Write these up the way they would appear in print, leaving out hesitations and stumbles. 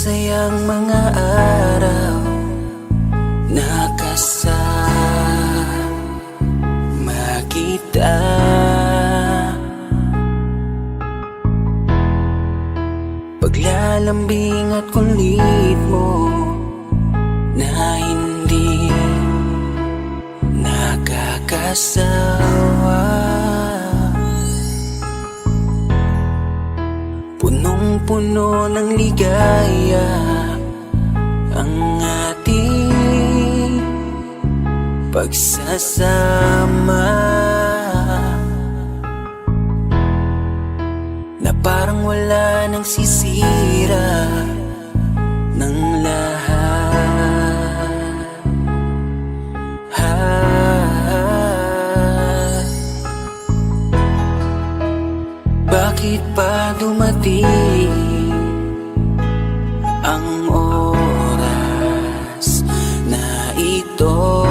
masasayang mga araw nakasama kita. Paglalambing at kulit mo na hindi nakakasawa, punong-puno ng ligaya ang ating pagsasama, na parang wala nang sisira ng lahat. Bakit pa dumating ang oras na ito?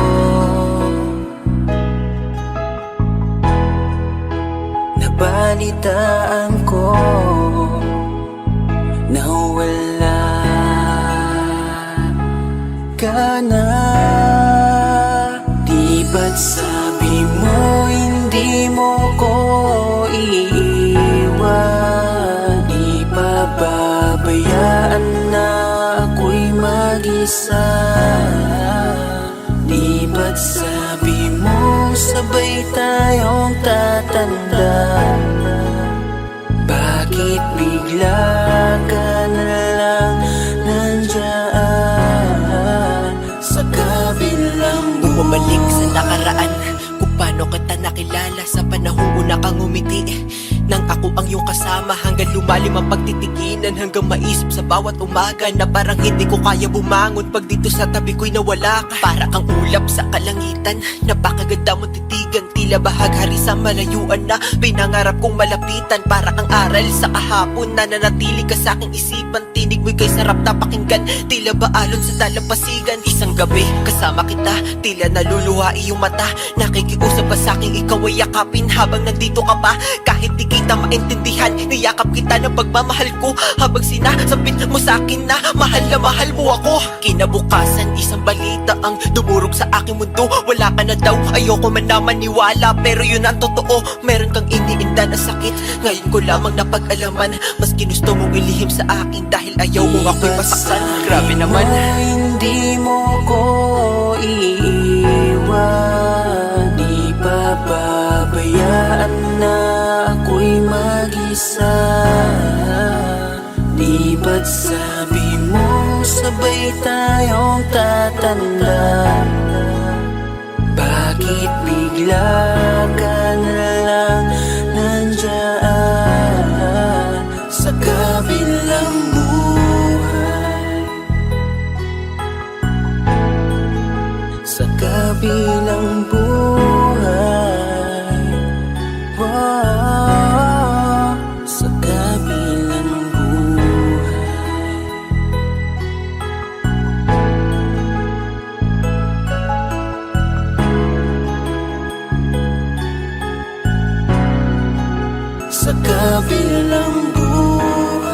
Nabalitaan ko na wala ka na. Di ba't sabi mo hindi mo ko iiwan? Di pa babayaan na ako'y mag-isa? Di ba't sabi mo sabay tayong tatanda? Bakit bigla ka na lang nandyan sa kabilang buhay? Bumalik sa nakaraan, kung paano kita nakilala sa panahong una kang umiti. Nang ako ang iyong kasama, hanggang lumalim ang pagtitiginan, hanggang maisip sa bawat umaga na parang hindi ko kaya bumangon pag dito sa tabi ko'y nawala ka. Para kang ulap sa kalangitan, napakaganda mong titigan, tila bahaghari sa malayuan na pinangarap kong malapitan. Para kang aral sa kahapon na nanatili ka sa aking isipan, tinig mo'y kay sarap na pakinggan, tila ba alon sa dalampasigan. Isang gabi kasama kita, tila naluluha iyong mata, nakikiusap pa sa aking ikaw ay yakapin habang nandito ka pa. Kahit di kita maintindihan, niyakap kita ng pagmamahal ko, habang sinasabit mo sa akin na mahal mo ako. Kinabukasan, isang balita ang dumurog sa aking mundo. Wala ka na daw, ayoko man na maniwala, pero yun ang totoo. Meron kang iniinda na sakit, ngayon ko lamang napag-alaman. Mas ginusto mong ilihim sa akin dahil ayaw mong ako'y masaktan. Grabe naman. Hindi mo ko iiwan, di pa babayaan na ako'y mag-isa. Di ba't sabi mo sabay tayong tatanda? Bakit bigla ka na lang nandyan sa kabilang buhay? Sa kabilang buhay, wow, sa kabilang buhay. Sa kabilang buhay.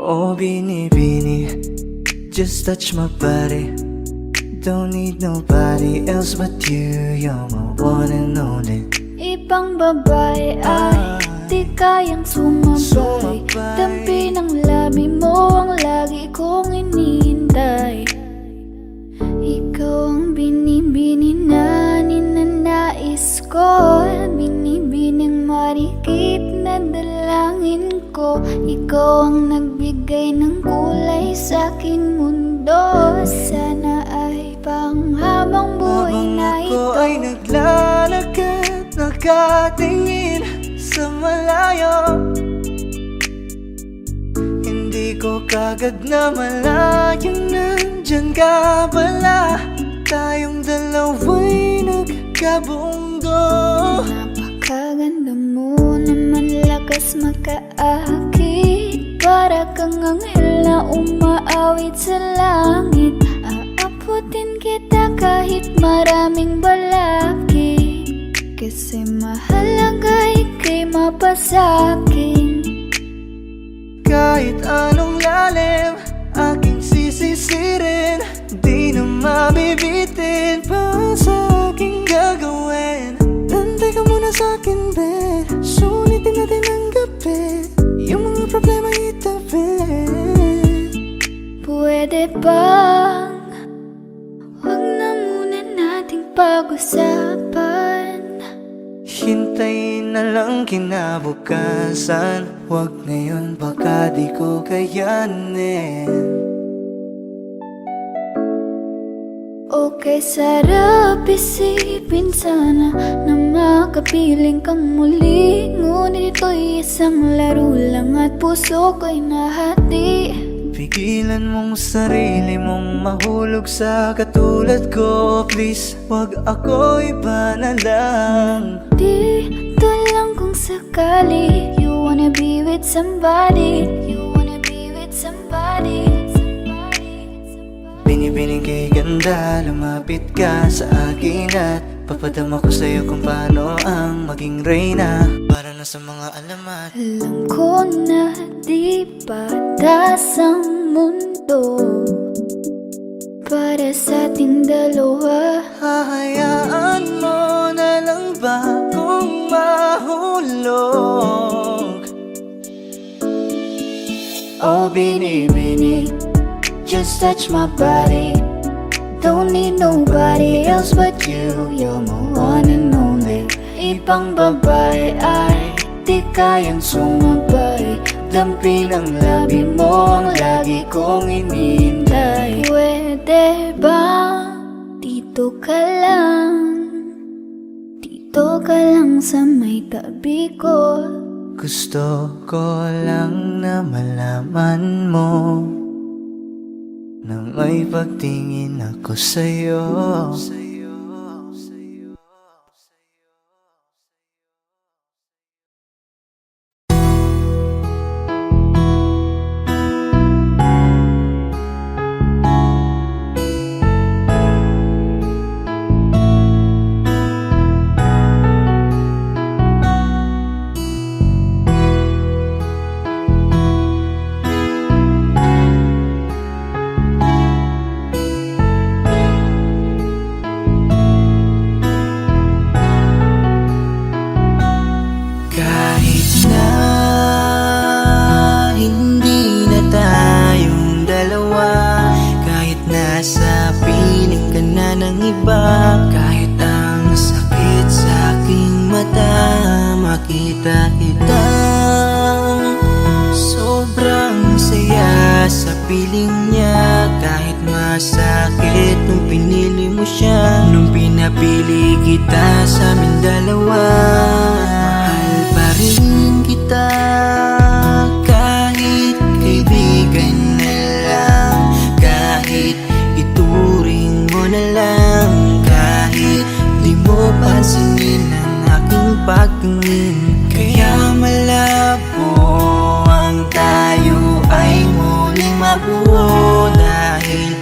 Oh, Bini, just touch my body. Don't need nobody else but you. You're my one and only. Ibang babae ay di kayang sumabay. Dampi ng labi mo ang lagi kong iniintay. Ikaw ang binibini na ninanais ko, binibining marikit na dalangin ko. Ikaw ang nagbigay ng kulay sa aking mundo. Sana ay panghabang buhay na ito. Ako ay naglalakad, nakatingin sa malayo. Hindi ko kagad na malayo nandyan nandyan ka pala. Tayong dalawa'y nagkabunggo. Napakaganda mo naman, lakas makaakit. Para kang anghel na umaawit sa langit. Aabutin kita kahit maraming balakid. Kasi mahalaga ika'y mapasakin. Kahit anong lalim, aking sisisirin. Di na mabibitin pa sa aking gagawin. Tantay ka muna sa'kin, be. Sulitin natin ang gabi. Yung mga problema itabi. Pwede bang wag na muna nating pag-usapan? Hintayin na lang kinabukasan. Huwag ngayon, baka di ko kayanin. Okay, sarap isipin sana na makapiling kang muli. Ngunit ito'y isang laro lang at puso ko'y nahati. Pigilan mong sarili mong mahulog sa katulad ko. Please, wag ako, iba na lang. Dito lang kung sakali you wanna be with somebody. You wanna be with somebody. Binibining kay ganda, lumapit ka sa akin at papadama ko sa'yo kung paano ang maging reyna. Para na sa mga alamat. Alam ko na di patas ang mundo para sa ating dalawa. Hahayaan mo na lang ba kung mahulog? Oh, bini-bini, just touch my body. Don't need nobody else but you. You're my one and only. Ibang babae ay di kayang sumabay. Dampi ng labi mo ang lagi kong inihintay. Pwede ba dito ka lang? Dito ka lang sa may tabi ko. Gusto ko lang na malaman mo na may pagtingin ako sa'yo. Kahit ang sakit sa aking mata, makita kita. Sobrang saya sa piling niya. Kahit masakit nung pinili mo siya, nung pinapili kita sa amin dalawa. Mahal pa rin kita kahit kaibigan na lang. Kahit ituring mo na lang, kahit di mo pansinin ang aking pagtingin. Kaya malabo ang tayo ay muling mabuo. Dahil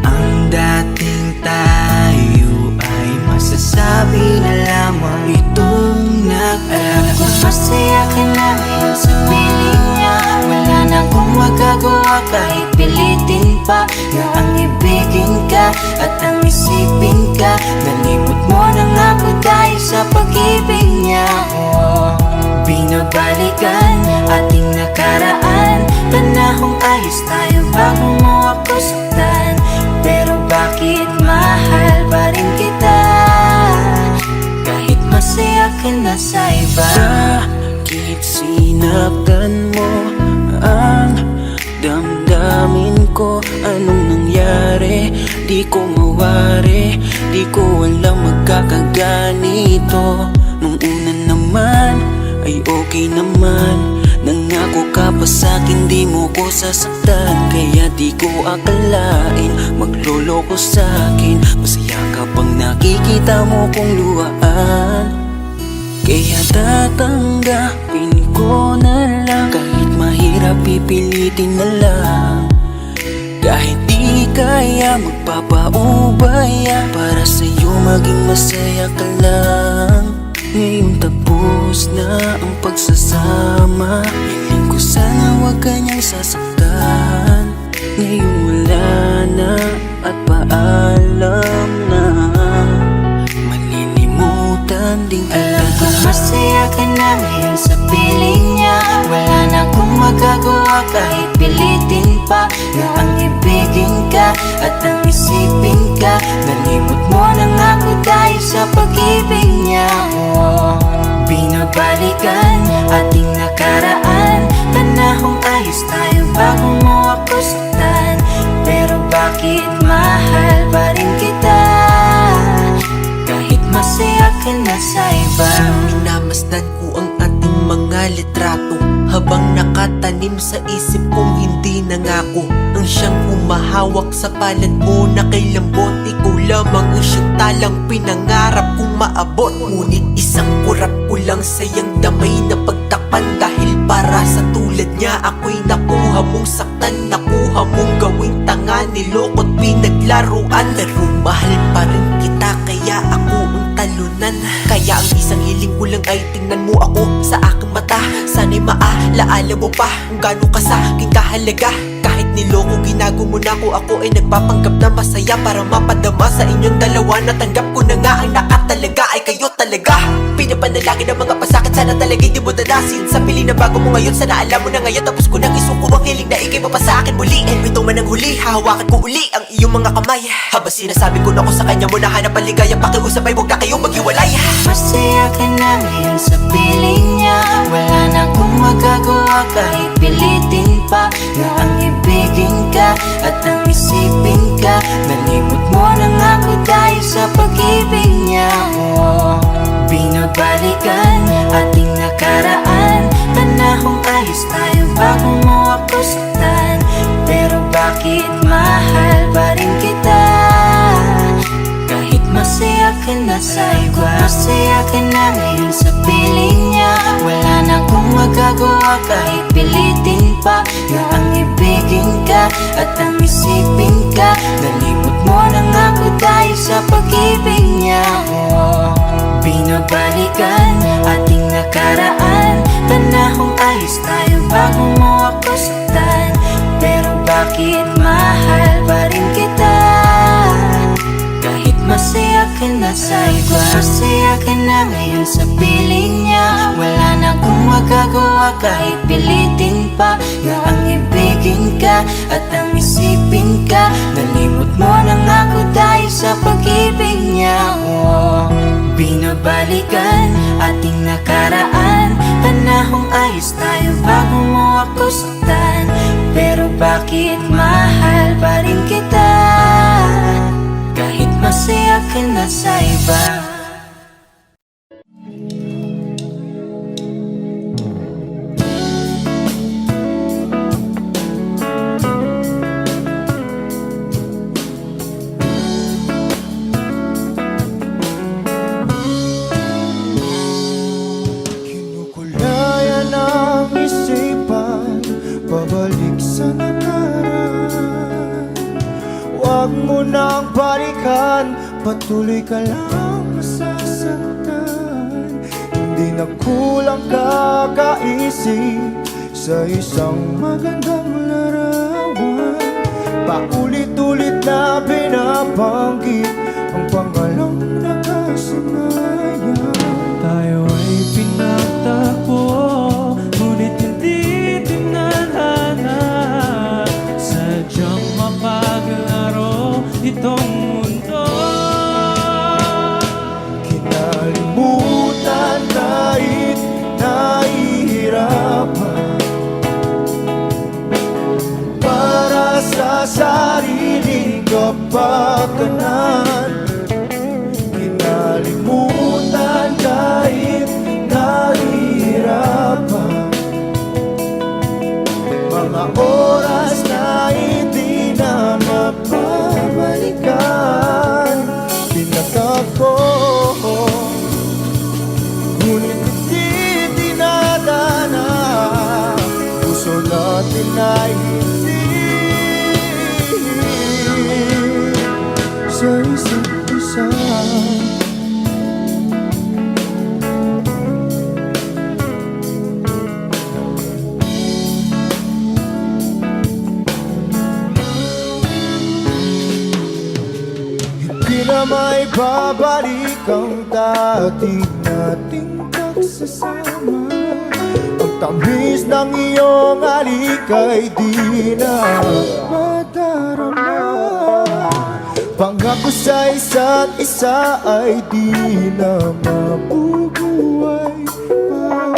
ang dating tayo ay masasabi na lamang itong alam ko masaya ka na ngayon sa piling niya. Wala na akong magagawa kahit pilitin pa na ang ibigin ka at ang isipin ka. Nalimot mo na nga ako dahil sa pag-ibig niya. Binabalikan ating nakaraan, panahong ayos tayo bago mo ako saktan. Pero bakit mahal pa rin kita kahit masaya ka na sa iba? Bakit sinaktan mo ang damdamin ko? Anong nangyari? Di ko mawari, di ko alam magkakaganito. Nung una naman ay okay naman, Nangako ka pa sa'kin di mo ko sasaktan, kaya di ko akalain magloloko sa'kin. Masaya ka pang nakikita mo kong luhaan, kaya tatanggapin ko na lang. Kahit mahirap pipilitin na lang, kahit di kaya magpapaubaya, para sa'yo maging masaya ka lang. Ngayong tapos na ang pagsasama, hiling ko sana huwag kanyang sasaktan. Ngayong wala na at paalam na, malilimutan din kita. Alam ko masaya ka na ngayon sa piling niya. Wala na akong magagawa kahit pilitin pa, na ang ibigin ka at ang isipin ka. Nalimot mo na nga ako dahil sa pag-ibig niya. Binabalikan ating nakaraan, panahong ayos tayo bago mo ako saktan. Pero bakit mahal pa rin kita, kahit masaya ka na sa iba. Minamasdan ko ang ating mga litrato, habang nakatanim sa isip kong hindi nangako. Ang siyang humahawak sa palad mo na kay lambot, ikaw lamang ang siyang talang pinangarap kong maabot. Ngunit isang kurap ko lang sayang damay na pagtakpan, dahil para sa tulad niya ako'y nakuha mong saktan. Nakuha mong gawing tanga, nilokot pinaglaruan. Pero mahal pa rin kita, kaya ako ang talunan. Kaya ang isang hiling ko lang ay tingnan mo ako sa aking mata. Sana'y maalaala mo pa kung gaano ka sa aking kahalaga. Kahit niloko ginago mo na ako ay nagpapanggap na masaya, para mapadama sa inyong dalawa. Natanggap ko na nga ang nakatalaga ay kayo talaga. Pinapanalangin ang mga pasakit, sana talaga'y di mo dadasin. Sa pili na bago mo ngayon, sana alam mo na ngayon. Tapos ko nang isuko ang hiling na ikay pa sa akin muli. And ito man ang huli, hahawakan ko uli ang iyong mga kamay. Habang sinasabi ko na ako sa kanya mo, nahanap ang ligaya, pakiusap ay huwag na kayong maghiwalay. Masaya ka na ngayon sa piling niya. Wala na akong magagawa kahit pilitin pa, na ang ibigin ka at ang isipin ka. Nalimot mo na nga ako dahil sa pag-ibig niya. Binabalikan ating nakaraan, panahong ayos tayo bago mo ako saktan. Pero bakit mahal pa rin kita, kahit masaya ka na sa iba. Masaya ka na ngayon sa piling niya. Wala na akong magagawa kahit pilitin pa, na ang ibigin ka at ang isipin ka. Nalimot mo na nga ako dahil sa pag-ibig niya. Binabalikan ating nakaraan, panahong ayos tayo bago mo ako saktan. Pero bakit mahal pa rin kita, kahit masaya ka na sa iba. Masaya ka na ngayon sa piling niya. Wala na akong magagawa kahit pilitin pa, na ang ibigin ka at ang isipin ka. Nalimot mo na nga ako dahil sa pag-ibig niya. Binabalikan ating nakaraan, panahong ayos tayo bago mo ako saktan. Pero bakit mahal pa rin kita, kahit masaya ka na sa iba. Kinukulayan ang isipan, pabalik sa nakaraan. Huwag mo nang balikan, patuloy ka lang masasaktan. Hindi na kulang kakaisip sa isang magandang larawan. Paulit-ulit na binabanggit ang pangalang nakasanayan. Tayo ay pinagtagpo, ngunit hindi tinadhana. Sadyang mapaglaro itong mundo. Kinalimutan kahit nahihirapan, para sa sariling kapakanan. Babalik ang dati nating pagsasama. Ang tamis ng iyong halik ay di na madarama. Pangako sa isa't isa ay di na mabubuhay pa.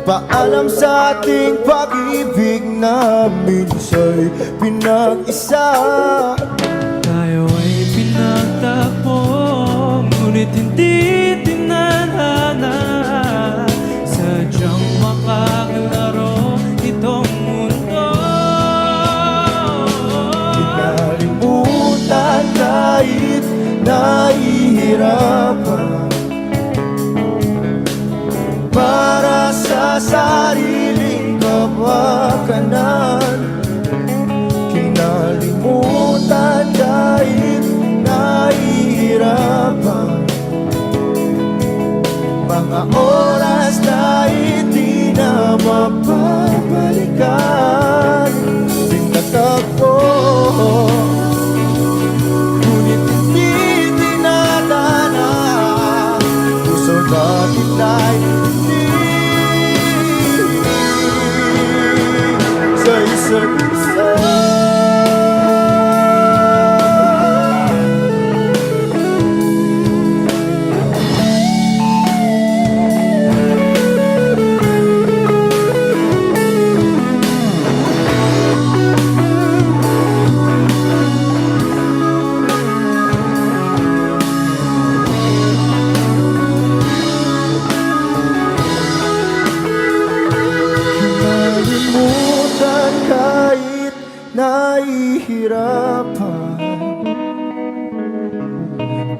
Paalam sa ating pag-ibig na minsa'y pinag-isa. Tayo ay pinagtagpo, ngunit hindi tinadhana. Sadyang makakalaro itong mundo. Kinalimutan kahit nahihirapan, para sa sariling kapakanan. Kinalimutan kahit nahihirapan, mga oras na hindi na mapabalikan. Pinatagpo, ngunit hindi dinadana. Puso natin ay hindi sa isa't isa. Kinalimutan kahit nahihirapan,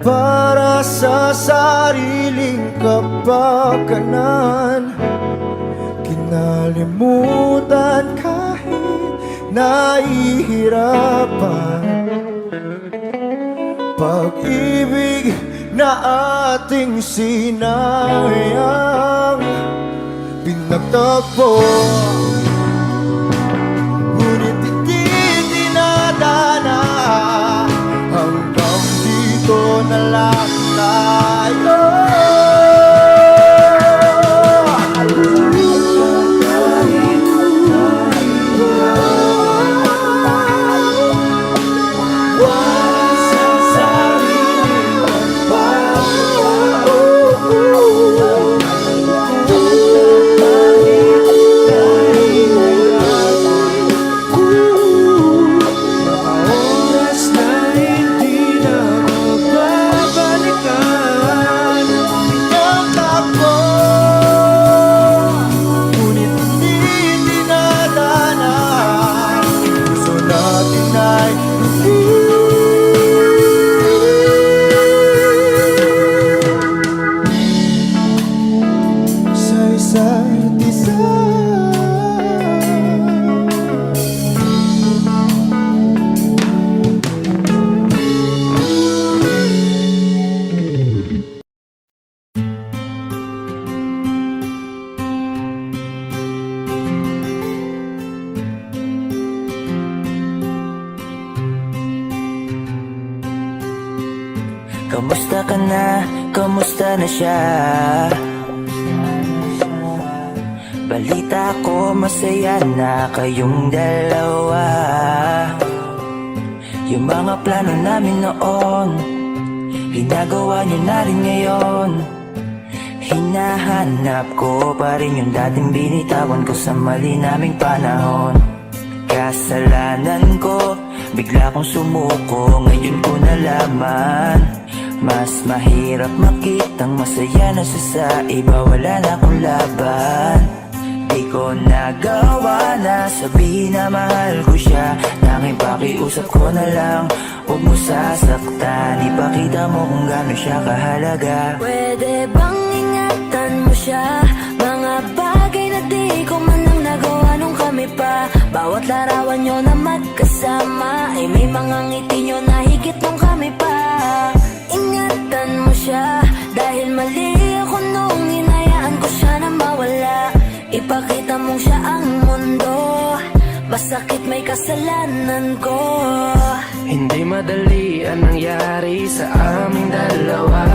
para sa sariling kapakanan. Kinalimutan kahit nahihirapan, pag-ibig na ating sinayang. Pinagtagpo, ngunit hindi dinadana. Hanggang dito na lang tayo. Kamusta ka na? Kamusta na siya? Balita ko masaya na kayong dalawa. Yung mga plano namin noon, ginagawa niyo na rin ngayon. Hinahanap ko pa rin yung dating binitawan ko sa mali naming panahon. Kasalanan ko, bigla kong sumuko, ngayon ko nalaman. Mas mahirap makitang masaya na siya sa iba, wala na akong laban. Di ko nagawa na sabihin na mahal ko siya, tanging pakiusap ko na lang, huwag mo sasaktan. Ipakita mo kung gaano siya kahalaga. Pwede bang ingatan mo siya? Mga bagay na di ko man lang nagawa nung kami pa. Bawat larawan nyo na magkasama ay may mga ngiti nyo na higit nung kami pa. Ingatan mo siya, dahil mali ako nung hinayaan ko siya na mawala. Ipakita mong siya ang mundo, basakit may kasalanan ko. Hindi madali ang nangyari sa aming dalawa.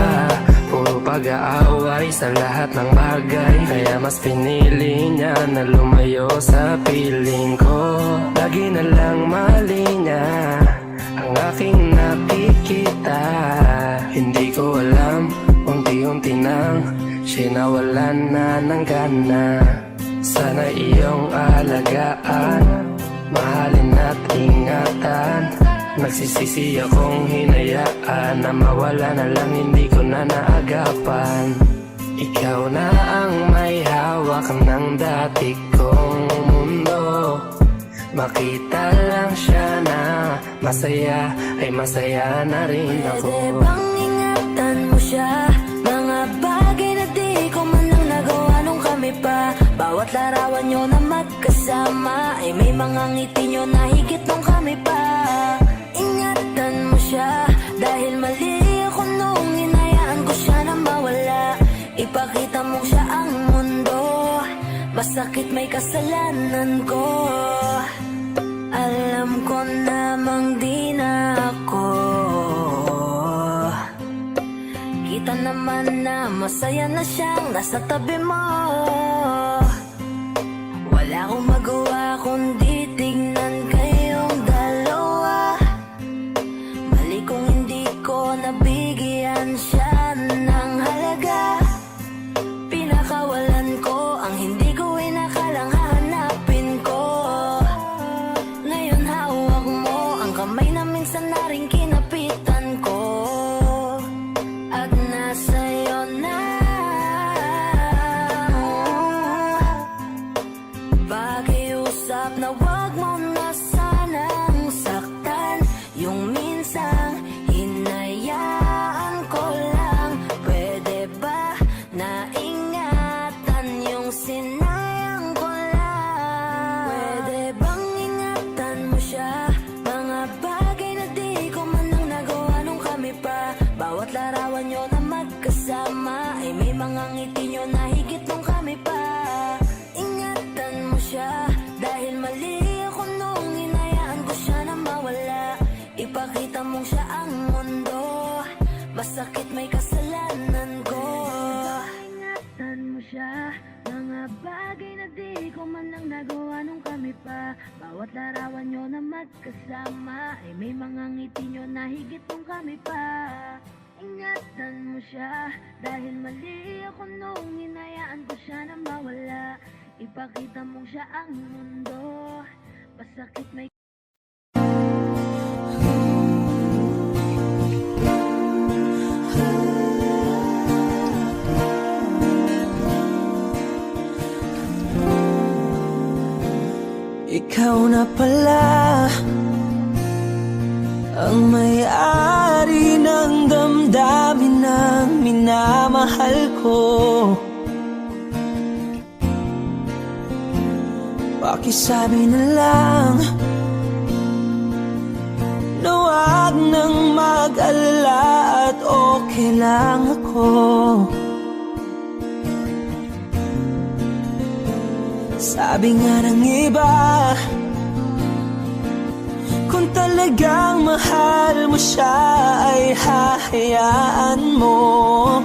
Puro pag-aaway sa lahat ng bagay, kaya mas pinili niya na lumayo sa piling ko. Lagi na lang mali niya ang aking nakikita. Hindi ko alam, unti-unti nang siya nawalan na ng gana. Sana iyong alagaan, mahalin at ingatan. Nagsisisi akong hinayaan na mawala na lang, hindi ko na naagapan. Ikaw na ang may hawak ng dati kong mundo. Makita lang siya na masaya, ay masaya na rin ako. Pwede bang ingatan mo siya? Mga bagay na di ko man lang nagawa nung kami pa. Bawat larawan nyo na magkasama ay may mga ngiti nyo na higit nung kami pa. Ingatan mo siya dahil mali ako nung hinayaan ko siya na mawala. Ipakita mo siya ang mundo, masakit may kasalanan ko. Alam ko namang di na ako. Kita naman na masaya na siyang nasa tabi mo. Wala akong magawa kundi tignan kayong dalawa. Mali kung hindi ko nabigyan siya ng halaga. Pinakawalan ko ang hindi ko inakalang hahanapin ko. Ngayon hawak mo ang kamay na minsan na rin kinapitan ko. At nasa'yo na. Pakiusap na wag mo na sanang saktan. Yung minsang hinayaan ko lang. Pwede ba na ingatan yung sinayang ko lang? Pwede bang ingatan mo siya? Mga bagay na di ko man lang nagawa nung kami pa. Bawat larawan nyo na magkasama ay may mga ngiti nyo na higit nung kami pa. Ingatan mo siya dahil mali ako nung hinayaan ko siya na mawala. Ipakita mong siya ang mundo, masakit may kasalanan ko. Ingatan mo siya, mga bagay na di ko man lang nagawa nung kami pa. Bawat larawan nyo na magkasama ay may mga ngiti nyo na higit nung kami pa. Ingatan mo siya dahil mali ako nung hinayaan ko siya na mawala. Ipakita mong siya ang mundo, masakit may Ikaw na pala ang may-ari ng damdamin ng minamahal ko. Pakisabi na lang na wag nang mag-alala at okay lang ako. Sabi nga ng iba, kung talagang mahal mo siya ay hahayaan mo.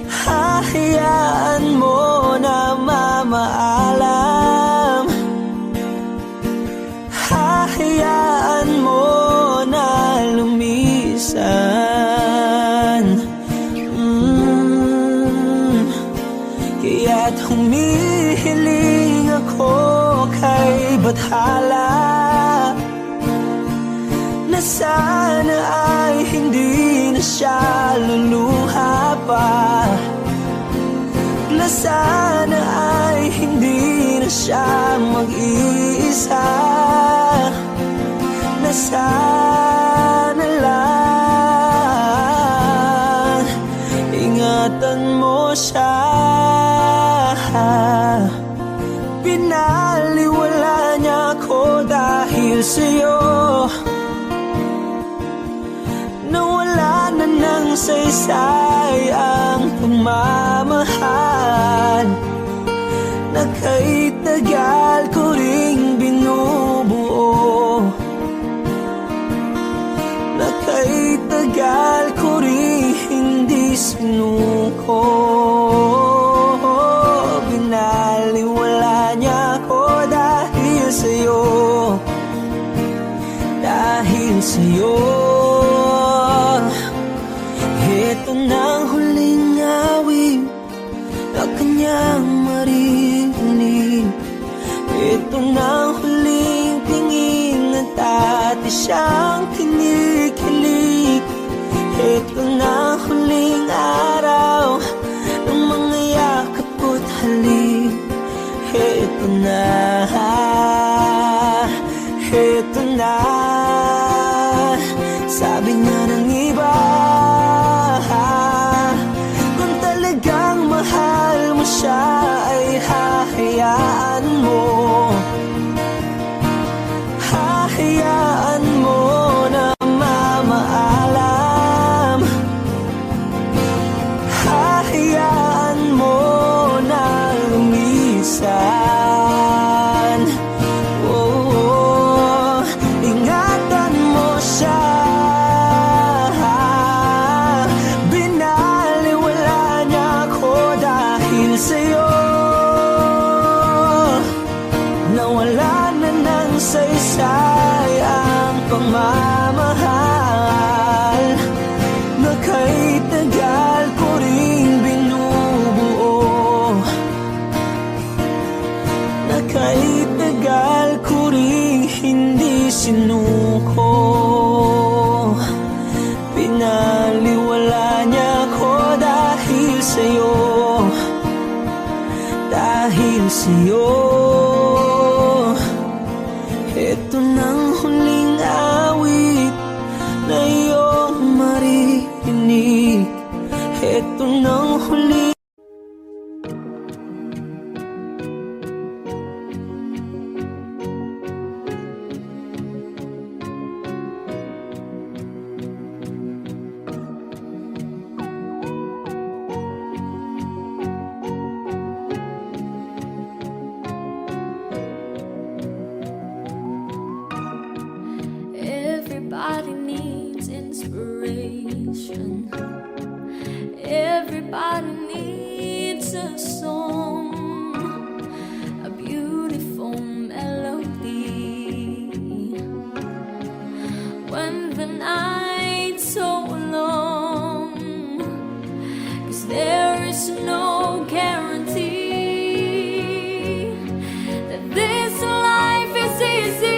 Hahayaan mo na mamaalam. Hahayaan mo na lumisan. Kaya't humihiling ako kay Bathala na sana ay hindi na siya luluha pa. Na sana ay hindi na siya mag-iisa. Na sana lang ingatan mo siya. Pinaliwala niya ako dahil sa'yo. Nawala na ng saysay ang pagmamahal na kay tagal ko ring binubuo. siya ay hahayaan mo. Hahayaan mo na mamaalam. Hahayaan mo na lumisan. Oh, ingatan mo siya. Binaliwala niya ako dahil sa'yo. Nawala na ng saysay ang pagmamahal na kahit tagal ko ring binubuo, na kahit tagal ko ring hindi sinuko. Pinaliwala niya ko dahil sa'yo, dahil sa'yo. Ito nang huling awit na iyong maririnig. Ito nang huling Everybody needs inspiration. Everybody needs a song, a beautiful melody. When the night's so long, 'cause there is no guarantee that this life is easy.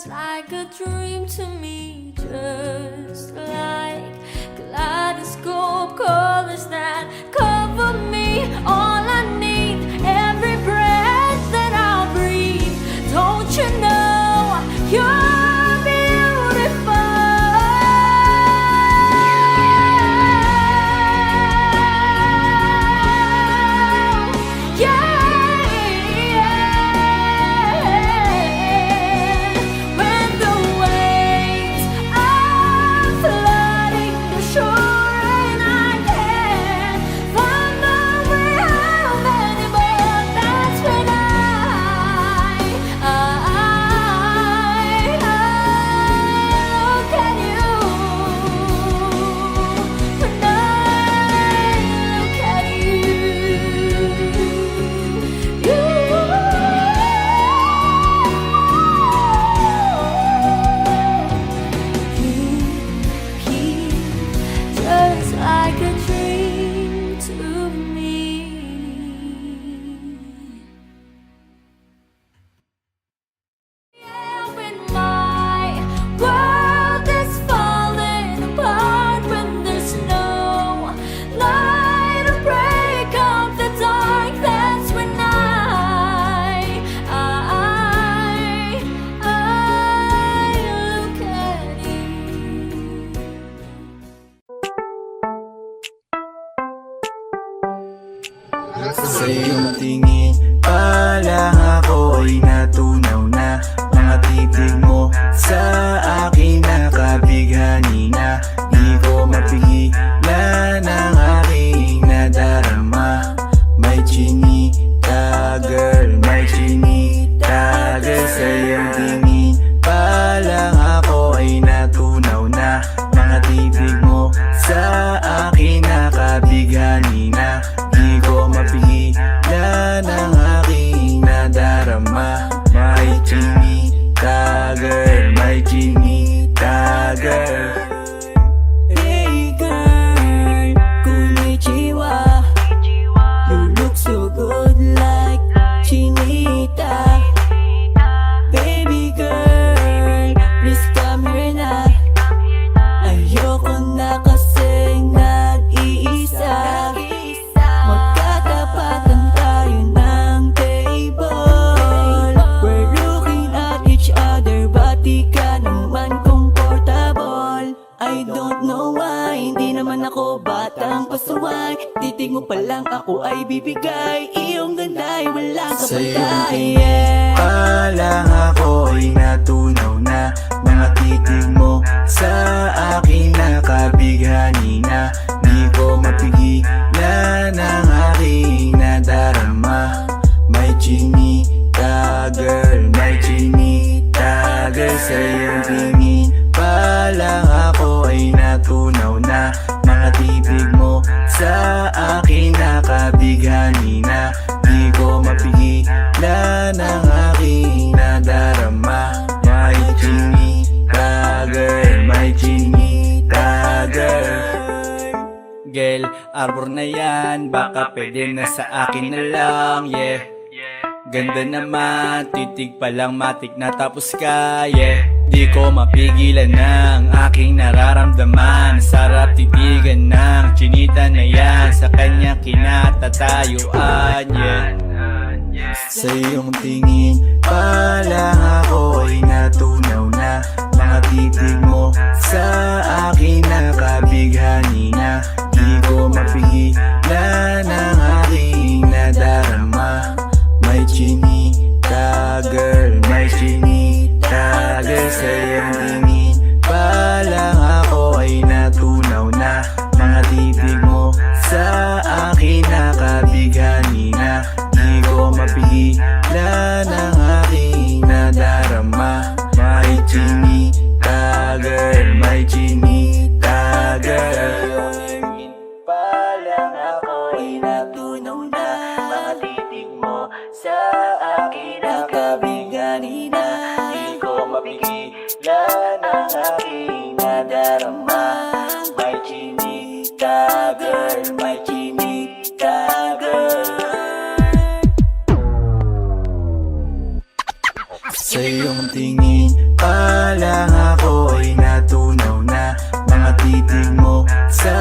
Like a dream to me, just like kaleidoscope colors that cover me. All I need, every breath that I breathe. Don't you know you're beautiful? Yeah. When the waves are flooding Sa iyong tingin pa lang ako ay natunaw na. Mga titig mo sa akin nakabighani na. Di ko mapigilan ang aking nadarama. May chinita girl, may chinita girl. Sa iyong tingin pa lang ako ay natunaw na. Mga titig mo sa akin nakabighani na. Di ko mapigilan ang aking nadarama. May chinita girl, may chinita girl. Hey girl, konnichiwa. You look so good like Chinita. Baby girl, please come here na. Ayoko na kasing nag-iisa. Magkatapatan tayo ng table. We're looking at each other, but di ka naman comfortable. I don't know why, hindi naman ako batang pasaway. Titig mo pa lang ako ay bibigay. Iyong ganda ay walang Sa iyong kapatay. tingin pa lang ako ay natunaw na. Mga titig mo sa akin nakabighani na. Di ko mapigilan ang aking nadarama. May chinita girl, may chinita girl. Sa iyong tingin pa lang ako ay natunaw na. Mga titig mo sa akin nakabighani na. Di ko mapigilan ang aking nadarama. May chinita girl, may chinita girl. Girl, arbor na yan, baka pwede na sa akin na lang, yeah. Ganda naman, titig pa lang matik na tapos ka, yeah. Di ko mapigilan ng aking nararamdaman. Sarap titigan ng chinita na yan. Sa kanya kinatatayuan, yeah. Sa iyong tingin pa lang ako ay natunaw na. Mga titig mo sa akin nakabighani na. Di ko mapigilan ang aking nadarama. May chinita girl, may chinita girl. Sa iyong tingin pa lang ako ay natunaw na. Mga titig mo sa akin nakabighani na. Di ko mapigilan ang aking nadarama. May chinita girl, may chinita girl. Pa lang ako ay natunaw na. Mga titig mo sa akin nakabighani na. Di ko mapigilan ang aking nadarama. May chinita girl, may chinita girl. Sa iyong tingin pa lang ako ay natunaw na. Mga titig mo sa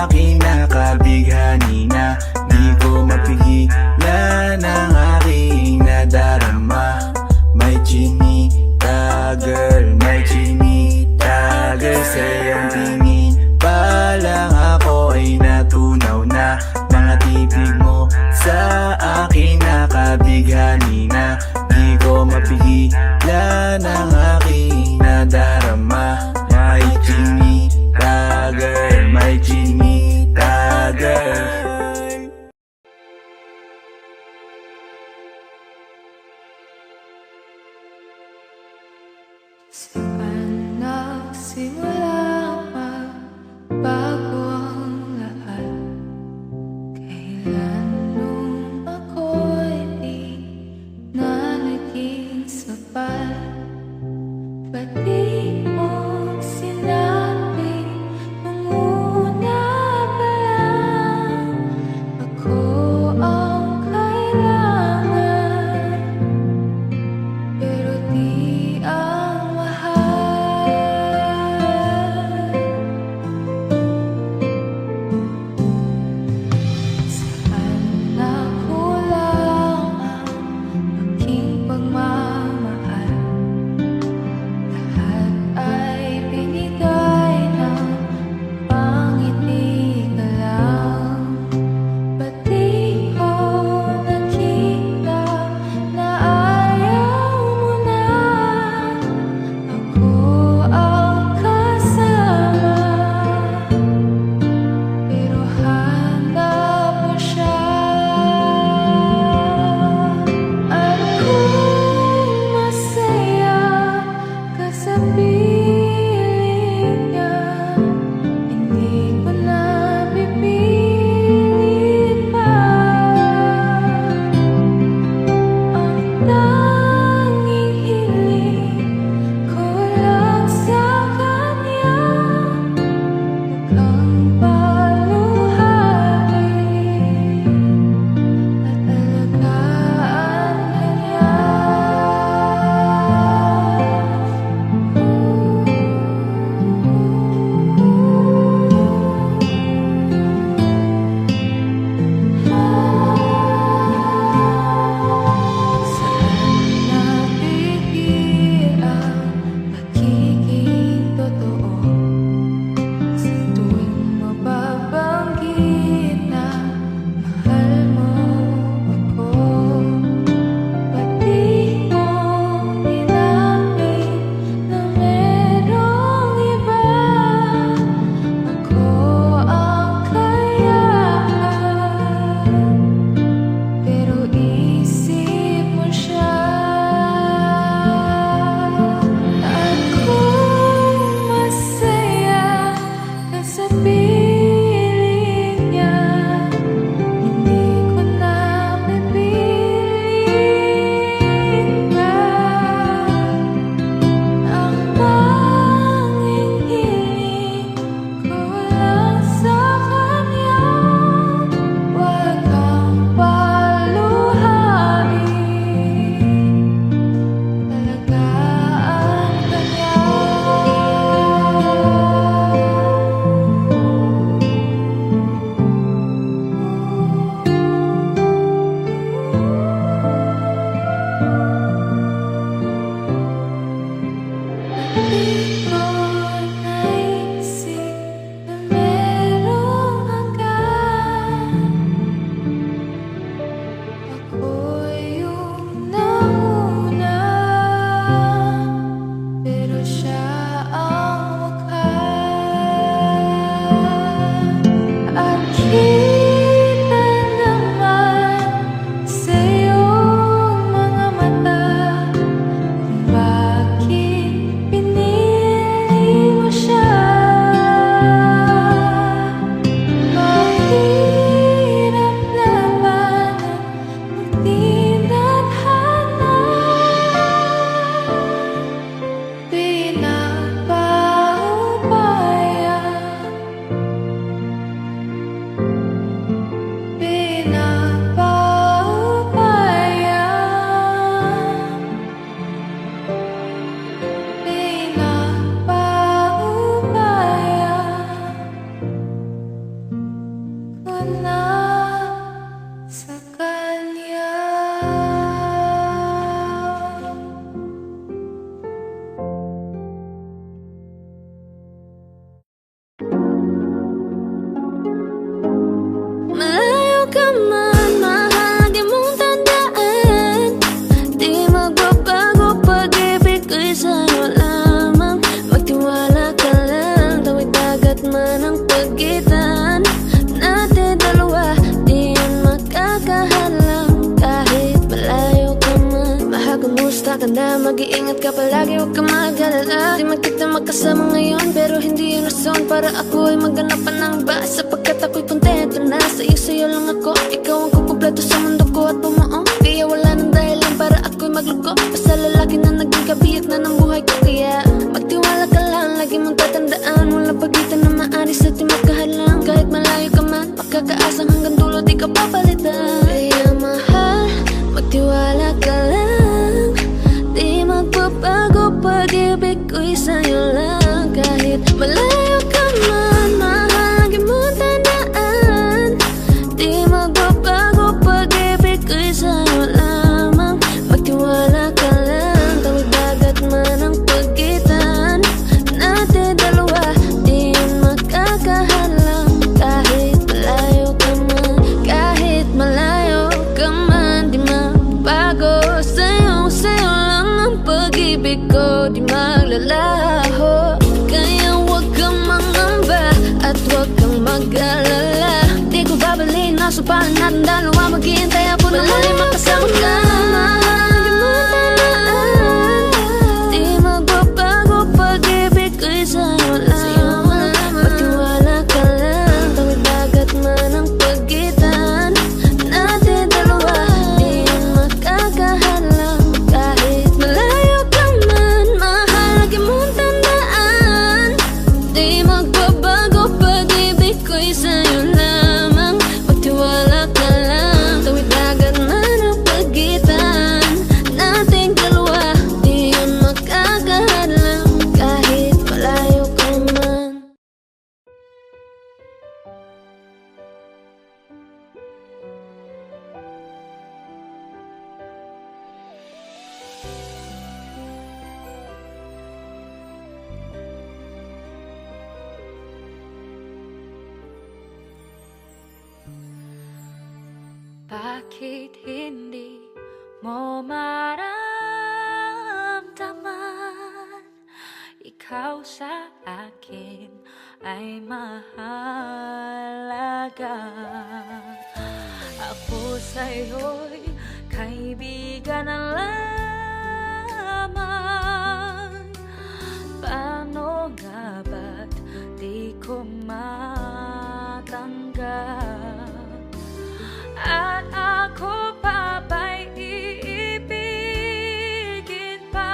akin nakabighani na. Di ko mapigilan ang aking nadarama. May chinita girl, may chinita girl. Sa iyong tingin pa lang ako ay natunaw na. Mga titig mo sa akin nakabighani na. Di ko mapigilan ang aking nadarama. May chinita girl, may chinita girl. Saan nagsimula bago ang lahat? Kailan nung ako'y di na naging sapat? Ba't di mo sinabi nung una pa lang? Ako ang kailangan, pero di ang mahal. handa ka na, mag-iingat ka palagi, huwag ka mag-alala. Di man kita magkasama ngayon, pero hindi yun rason para ako ay maghanap pa ng iba. Sapagkat ako'y kontento na, sa'yo lang ako. Ikaw ang kukumpleto sa mundo ko at bumuo. Kaya wala nang dahilan para ako'y magluko. Basta lalaki na naging kabiyak na ng buhay ko. Kaya magtiwala ka lang, lagi mong tatandaan, walang pagitan na maaari sa ating magkahalang. Kahit malayo ka man, makakaasang hanggang dulo di ka papalitan. Kaya mahal, magtiwala ka lang, di magbabago pag-ibig ko'y sa'yo lang. Kahit malayo ka man, mahal, lagi mong tandaan, di magbabago pag-ibig ko'y sa'yo lamang. Magtiwala ka lang, tawid dagat man ang pagitan natin dalawa, di yun makakahalang. Kahit malayo ka man, kahit malayo ka man, di magbago sa'yo lang ang pag-ibig ko, di maglalaho. Kaya huwag kang mangamba at huwag kang mag-alala. Di ko babaliin na supalan natin dalawa, maghihintay ako na muli makasama ka. Mahal, di mo tandaan, di magbabago pag-ibig ko'y sa'yo lamang. Magtiwala ka lang, tawid dagat man ang pagitan natin dalawa, di yun makakahalang. Kahit malayo ka man, mahal, lagi mong tandaan, di magbabago pag-ibig ko'y sa'yo lamang. Magtiwala ka lang, tawid dagat man ang pagitan nating dalawa, di yun makakahalang. Kahit malayo ka man. Bakit hindi mo maramdaman ikaw sa akin ay mahalaga? Ako sa'yo'y kaibigan na lamang. Paano nga ba't di ko matanggap? At ako pa ba'y iibigin pa?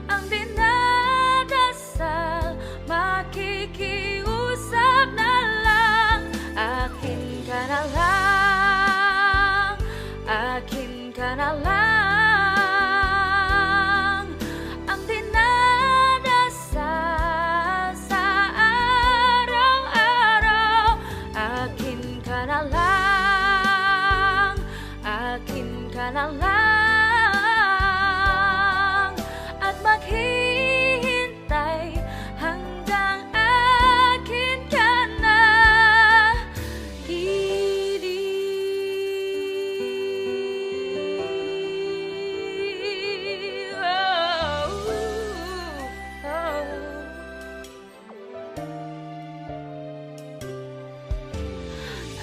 Ang dinadasal, makikiusap na lang. Akin ka na lang, akin ka na lang. Ang dinadasal sa araw-araw, akin ka na lang, akin ka na lang. At maghihintay hanggang akin ka na.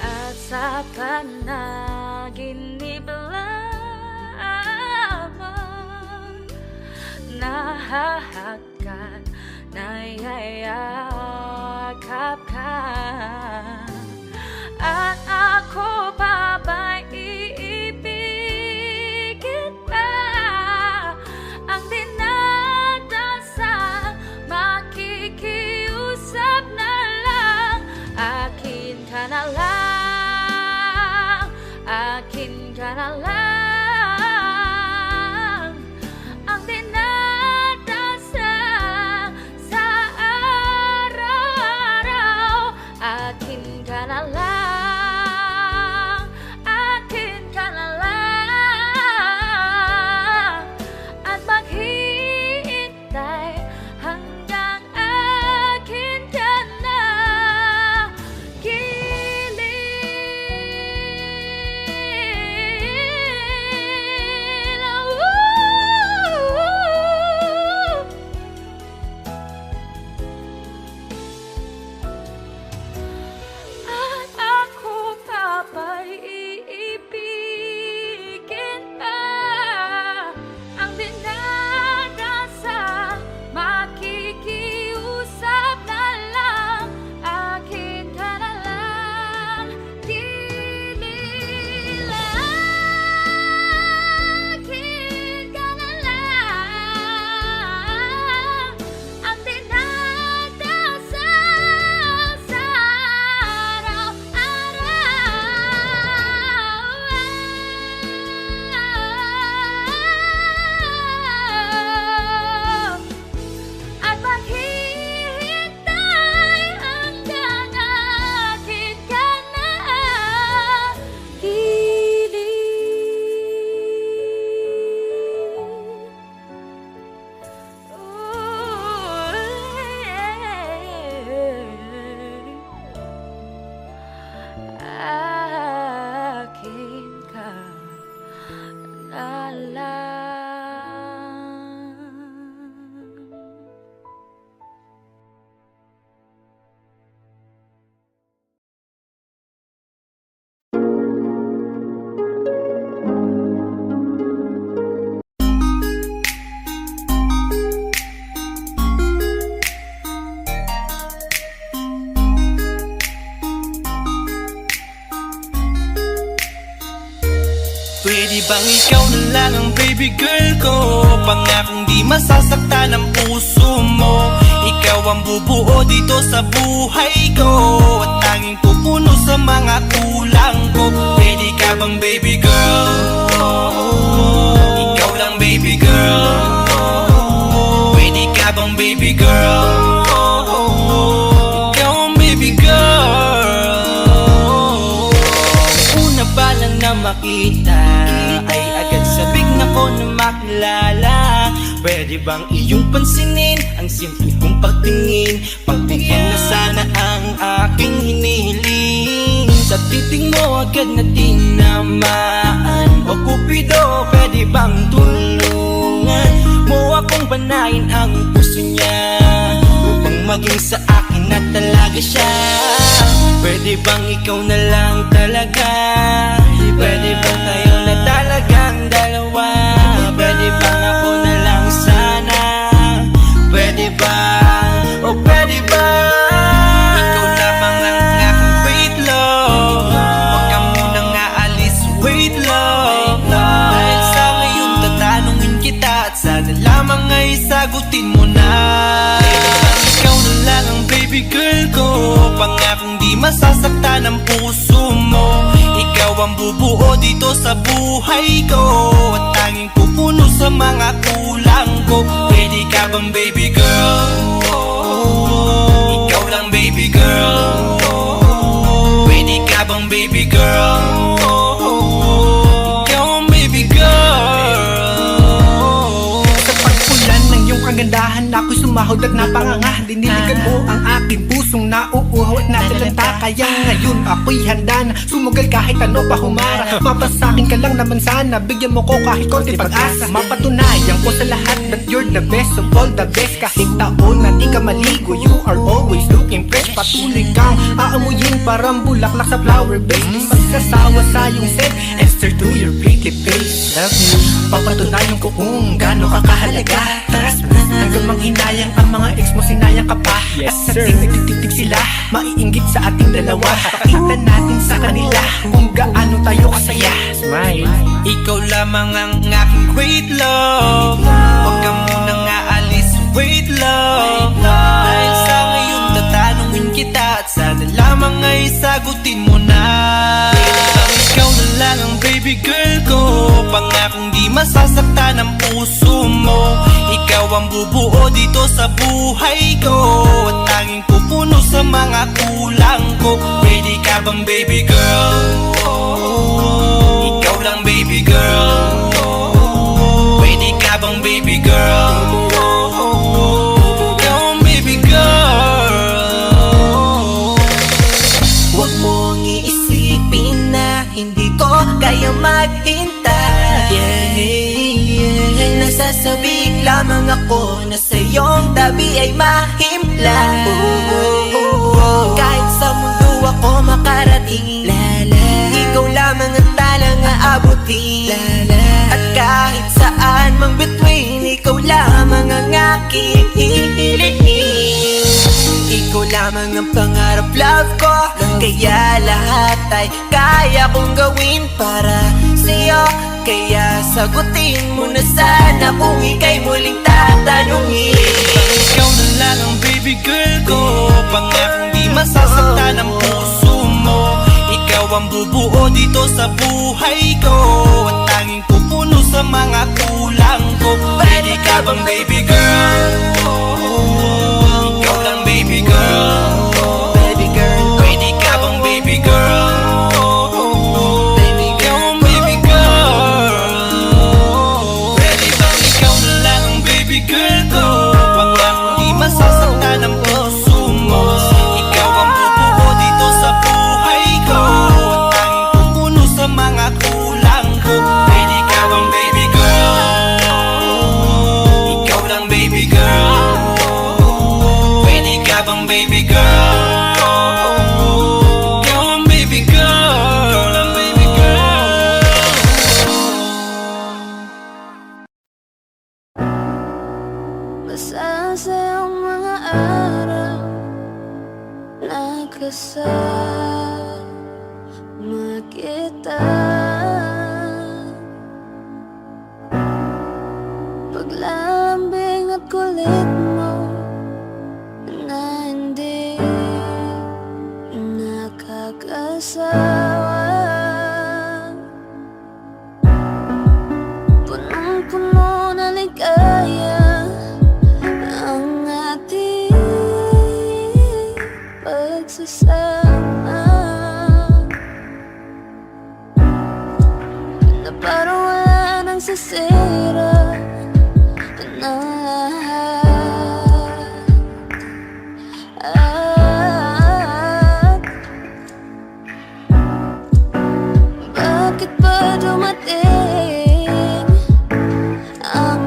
At sa panaginip lamang nahahagkan, nayayakap ka. At ako pa ba'y iibigin pa? Ang dinadasal, makikiusap na lang. Akin ka na lang, akin ka na lang. Ang dinadasal sa araw-araw, akin ka na lang, akin ka na lang. At maghihintay hanggang akin ka na. Kilig Pwede bang ikaw na lang ang baby girl ko? Pangakong di masasaktan ang puso mo. Ikaw ang bubuo dito sa buhay ko, at tanging pupuno sa mga kulang ko. Pwede ka bang baby girl? Ikaw lang baby girl. Pwede ka bang baby girl? Ikaw ang baby girl. Una pa lang na makita ay agad sabik na ko na makilala. Pwede bang iyong pansinin ang simple kong pagtingin? Pagbigyan na sana ang aking hinihiling. Sa titing mo agad na tinamaan. O Cupido, pwede bang tulungan mo akong banayin ang puso niya, upang maging sa akin na talaga siya? Pwede bang ikaw na lang talaga? Pwede bang tayo na talagang dalawa? Pwede bang ako na lang sana? Pwede ba? O pwede ba? Ikaw lamang ang aking wait love. Huwag ka munang aalis, wait love. Dahil sa ngayon tatanungin kita, at sana lamang ay sagutin mo na. Pwede bang ikaw na lang ang baby girl ko? Pangakong di masasaktan ang puso mo. Ikaw ang bubuo dito sa buhay ko, at tanging pupuno sa mga kulang ko. Pwede ka bang baby girl? Ikaw lang baby girl. Pwede ka bang baby girl? Ikaw ang baby girl. Sa pagpulan ng iyong kagandahan, ako'y sumahod at napanganga. Diniligan mo ang aking pusong nauuhaw at natalanta. Kaya ngayon ako'y handa na sumugal kahit ano pa humara. Mapasakin ka lang naman sana, bigyan mo ko kahit konti pag-asa. Mapatunayan ko sa lahat that you're the best of all the best. Kahit taon na di ka maligo, you are always looking fresh. Patuloy kang aamuyin parang bulaklak sa flower base. Di magsasawa sa iyong scent and stare to your pretty face. Love you, papatunayan ko kung gaano ka kahalaga. Taras hanggang manghinayang ang mga ex mo, sinayang ka pa. Yes sir, nagtitig sila, maiinggit sa ating dalawa. Pakita natin sa kanila kung gaano tayo kasaya. Smile. Ikaw lamang ang aking great love. Huwag ka munang aalis, wait love. Dahil sa ngayon tatanungin kita, at sana lamang ay sagutin mo na. Pwede bang ikaw na lang ang baby girl ko? Pangakong di masasaktan ang puso mo. Ikaw ang bubuo dito sa buhay ko, at tanging pupuno sa mga kulang ko. Pwede ka bang baby girl? Ikaw lang baby girl. Pwede ka bang baby girl? Ikaw ang baby girl. Huwag mong iisipin na hindi ko kaya maghintay. Nasasabik lamang ako na sa iyong tabi ay mahimpla. Kahit sa mundo ako makarating, ikaw lamang ang talang aabutin. At kahit saan mang between, ikaw lamang ang aking hihilihin. Ikaw lamang ang pangarap, love ko. Kaya lahat ay kaya kong gawin para sa'yo. Kaya sagutin mo na sana kung ika'y muling tatanungin. Ikaw na lang ang baby girl ko. Pangakong di masasaktan ang puso mo. Ikaw ang bubuo dito sa buhay ko, at tanging pupuno sa mga kulang ko. Pwede ka bang baby girl? Ikaw lang baby girl. Baby girl. Pwede ka bang baby girl? Ikaw ang baby girl. Pwede bang ikaw na lang ang baby girl ko? Pangakong di masasaktan ang puso mo. Ikaw ang bubuo dito sa buhay ko, at tanging pupuno sa mga kulang ko. Pwede ka bang baby girl? Ikaw lang baby girl. Pwede ka bang baby girl? Ikaw ang baby girl. Ikaw lang baby girl. Masasayang mga araw na kasama kita. na parang wala nang sisira na lahat. Bakit ba dumating ang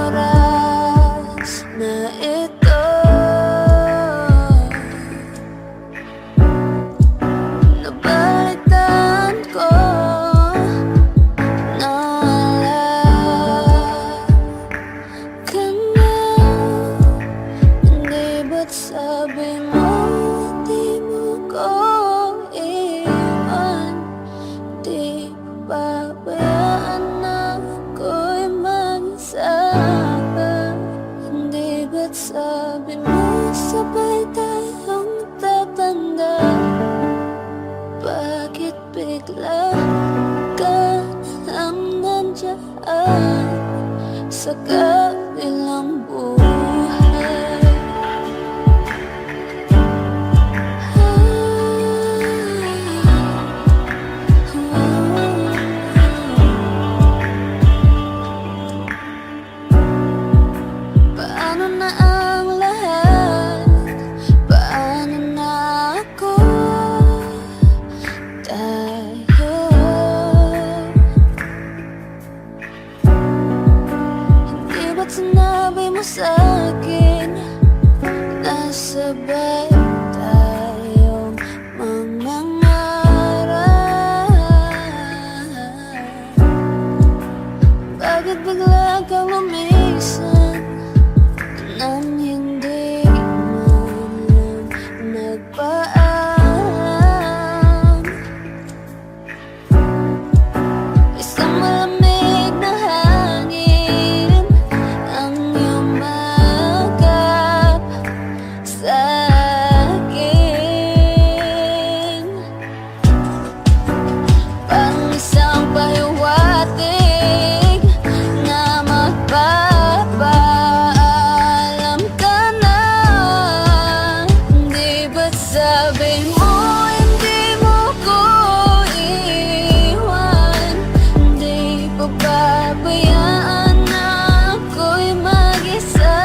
oras na ito? Nabalitaan ko na lahat ka na. Hindi ba't sabi mo di mo ko iwan? Di pabayaan na ako'y mag-isa. Hindi ba't sabi mo sabay tayong tatanda? Bakit bigla ka lang nandiyan sa kabilang buhay? Paano na ang lahat? Paano na ako? Tayo hindi ba't sinabi mo sa'kin na sabay tayong mangangarap? Bakit bigla ka lumisan nang hindi mo lang nagpaalam? Isang malamig na hangin ang iyong magap sa'kin. Parang isang pahiwatig na magpapaalam ka na. Hindi ba't sabi mo hindi mo ko iwan? Hindi pa babayaan na ako'y mag-isa?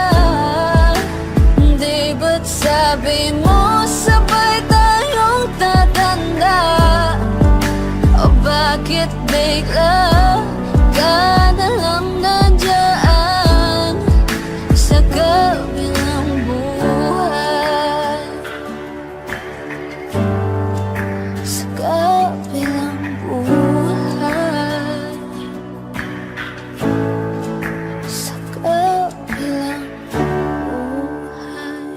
Hindi ba't sabi mo sabay tayong tatanda? O bakit bigla ka na lang nandiyan sa kabilang buhay? Sa kabilang buhay. Sa kabilang buhay.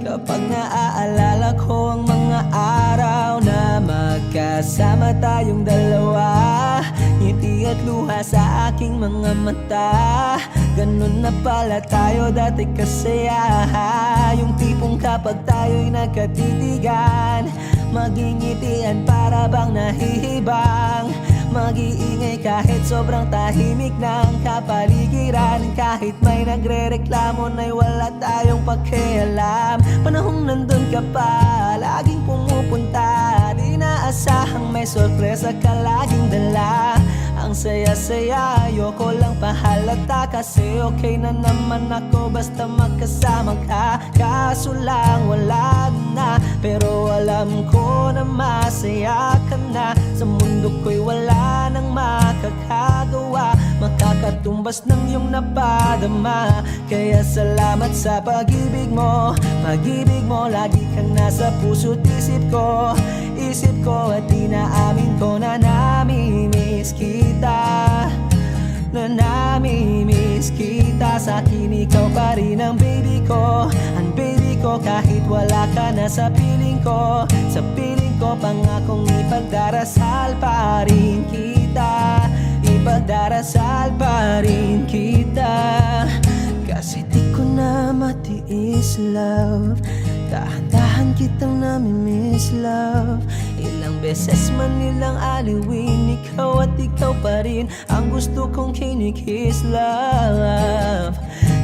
Kapag naaalala ko ang mga araw na magkasama tayong dalawa, ngiti at luha sa aking mga mata. Ganun na pala tayo dati kasaya. Yung tipong kapag tayo'y nagkatitigan, magingitian para bang nahihibang. Mag-iingay kahit sobrang tahimik ng kapaligiran. Kahit may nagre-reklamo na'y wala tayong pakialam. Panahong nandun ka pa, laging pumupunta. Di naasahang may sorpresa ka laging dala. Ang saya-saya, ayoko lang pahalata. Kasi okay na naman ako basta magkasama ka. Kaso lang wala na, pero alam ko na masaya ka na. Sa mundo ko'y wala nang makakagawa, makakatumbas ng iyong napadama. Kaya salamat sa pag-ibig mo. Pag-ibig mo, lagi kang nasa puso't isip ko. Isip ko at inaamin ko na namimiss kita. Na namimiss kita. Sa'kin ikaw pa rin ang baby ko. Ang baby ko kahit wala ka na sa piling ko. Sa piling ko pangakong ipagdarasal pa rin kita. Ipagdarasal pa rin kita. Kasi di ko na matiis love Dahan-dahan kitang namimiss love. Ilang beses man nilang aliwin, ikaw at ikaw pa rin ang gusto kong kinikiss love.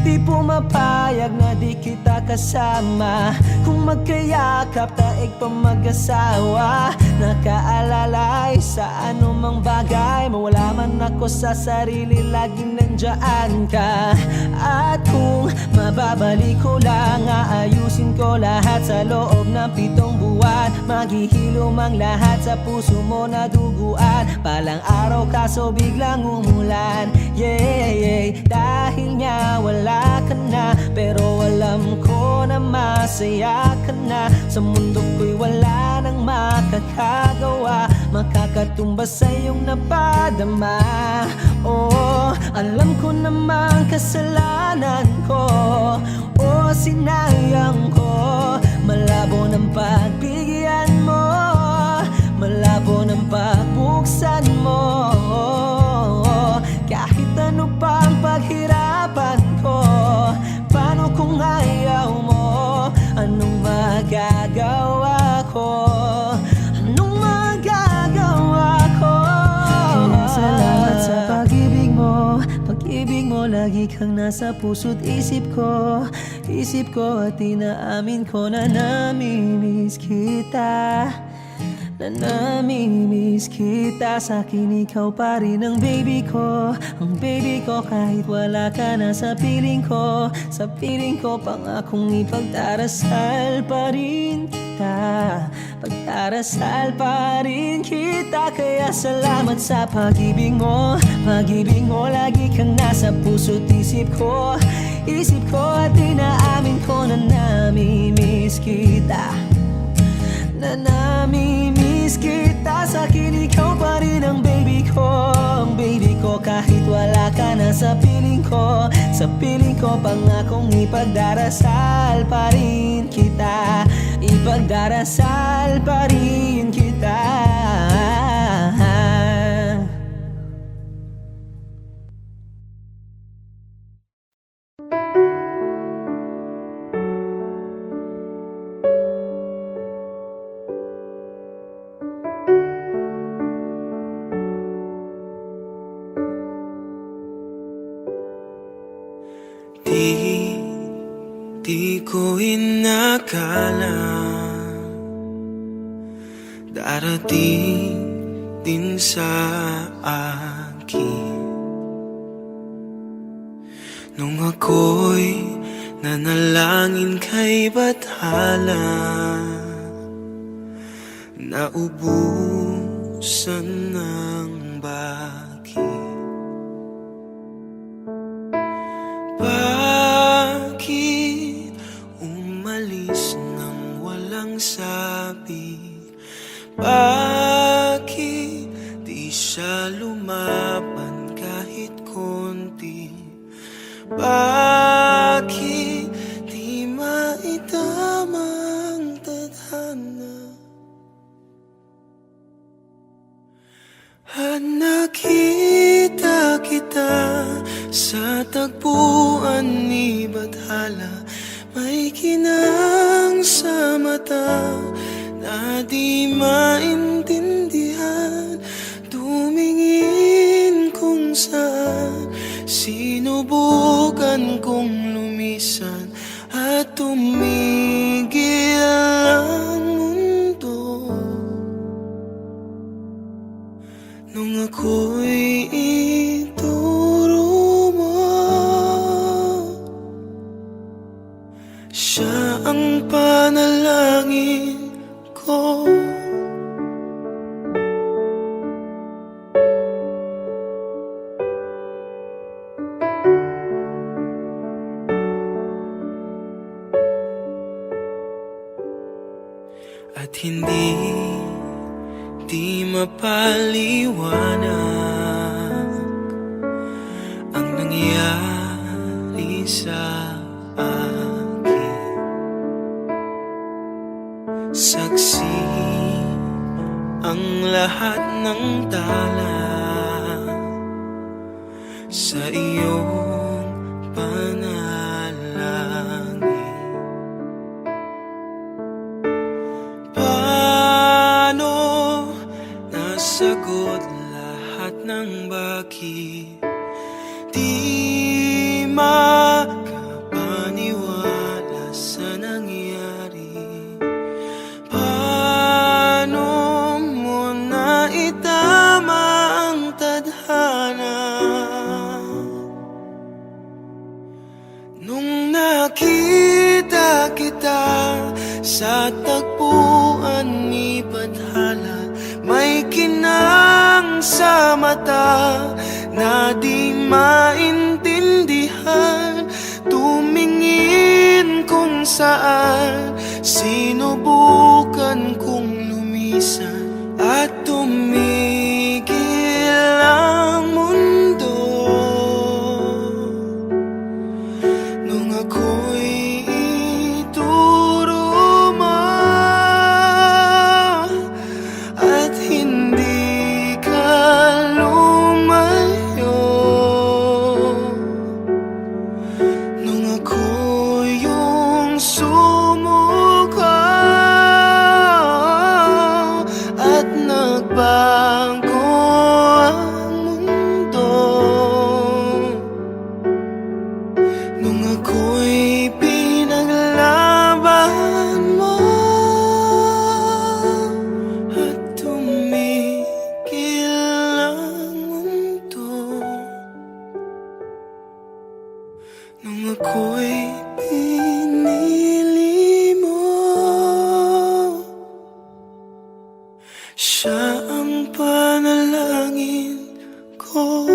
Di pumapayag na di kita kasama, kung magkayakap taig pa mag-asawa. Nakaalalay sa anumang bagay, mawala man ako sa sarili, laging nandyan ka. At kung mababalik ko lang, aayusin ko lahat sa loob ng 7 buwan. Maghihilom ang lahat sa puso mo na duguan. Palang araw kaso biglang umulan, yeah. Dahil nga wala ka na, pero alam ko na masaya ka na. Sa mundo ko'y wala nang makakagawa, makakatumbas sa iyong napadama. Oh, alam ko namang kasalanan ko, oh, sinayang ko. Malabo ng pagbigyan mo, malabo ng pagbuksan mo. Kahit ano pang paghirapan ko, paano kung ayaw mo? Anong magagawa ko? Anong magagawa ko? Salamat sa pag-ibig mo. Pag-ibig mo, lagi kang nasa puso't isip ko. Isip ko at inaamin ko na namimiss kita, na namimiss kita. Sa'kin ikaw pa rin ang baby ko, ang baby ko. Kahit wala ka na sa piling ko, sa piling ko, pangakong ipagdarasal pa rin kita, pagdarasal pa rin kita. Kaya salamat sa pag-ibig mo. Pag-ibig mo, lagi kang nasa puso't isip ko. Isip ko at inaamin ko na namimiss kita, na namimiss kita. Sa'kin ikaw pa rin ang baby ko, ang baby ko. Kahit wala ka na sa piling ko, sa piling ko, pangakong ipagdarasal pa rin kita, ipagdarasal pa rin kita. Di ko inakala darating din sa akin nung ako'y nanalangin kay Bathala. Naubusan ng bakit. Bakit umalis nang walang sabi? Bakit di siya lumaban kahit konti? Bakit di maitamang tadhana? At nakita kita sa tagpuan ni Bathala. May kinang sa mata na di maintindihan. Tumingin kung saan, sinubukan kong lumisan at tumigil ang mundo. Nung ako'y ituro mo, siya ang panalangin ko. At hindi mapaliwanag ang nangyari sa akin. Saksi ang lahat ng tala sa iyong panalangin. mata na di maintindihan. Tumingin kung saan, sinubukan kong lumisan at tumigil ang mundo. Nung ako'y ituro mo at hindi ka lumayo. Nung ako yung sumuko at nagbago ang mundo. Nung ako'y pinaglaban mo at tumigil ang mundo. Nung ako'y pinili mo, siya ang panalangin ko.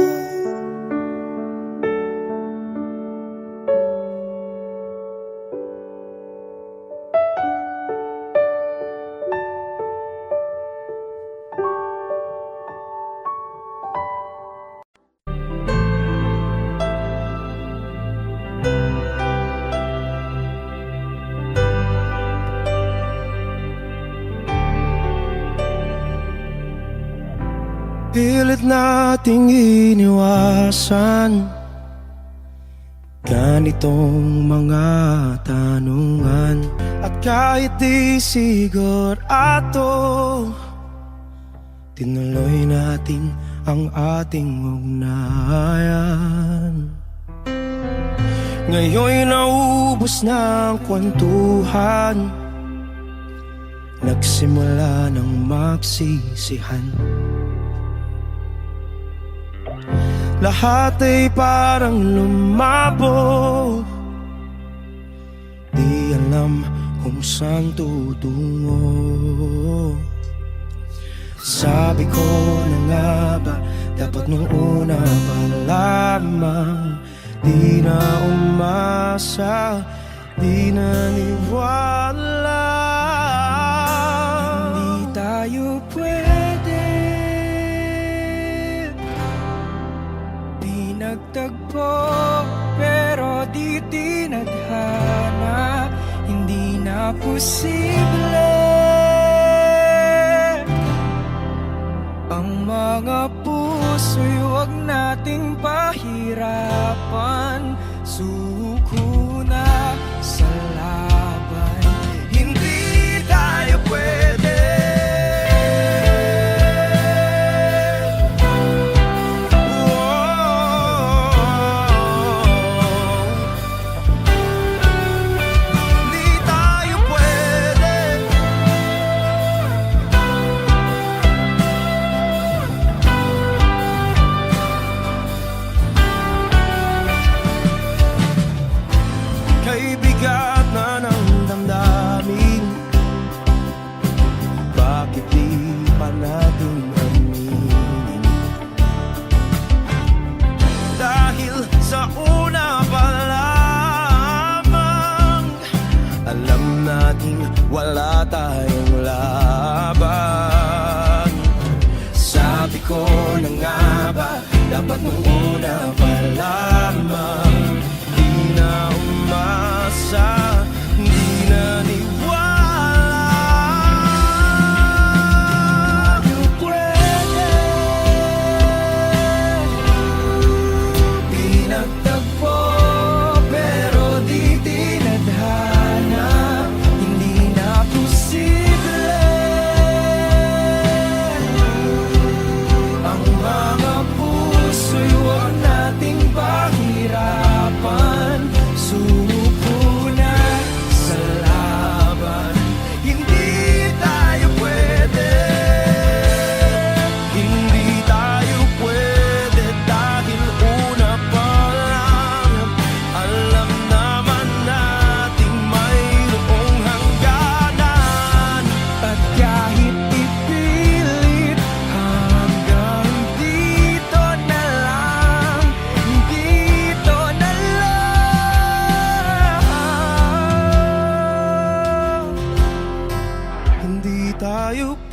Pilit nating iniwasan ganitong mga tanungan. At kahit di sigurado, tinuloy natin ang ating ugnayan. Ngayon'y naubos na ang kwentuhan, nagsimula ng magsisihan. Lahat ay parang lumabo, di alam kung saan tutungo. Sabi ko na nga ba, dapat nung una pa lamang, di na umasa, di naniwala. Hindi tayo pwede, di nagtagpo, pero di tinadhana. Hindi na posible ang mga puso'y huwag nating pahirapan. Suko na sa laban, hindi tayo pwede. Hindi tayo pwede. Kay bigat na ng damdamin, bakit di pa natin aminin? Dahil sa una pa lamang, alam nating wala tayong laban. Sabi ko na nga ba, dapat nung una pa lamang, di na umasa, di naniwala. Tayo pwede, di nagtagpo, pero di tinadhana. Hindi na posible ang mga puso'y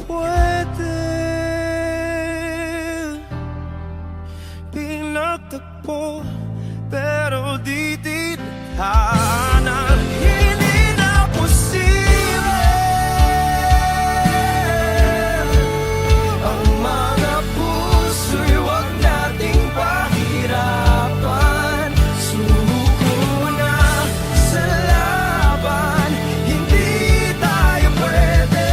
pwede pinagtagpo, pero di tinadhana. Hindi na posible ang mga puso'y wag nating pahirapan. Suko na sa laban, hindi tayo pwede.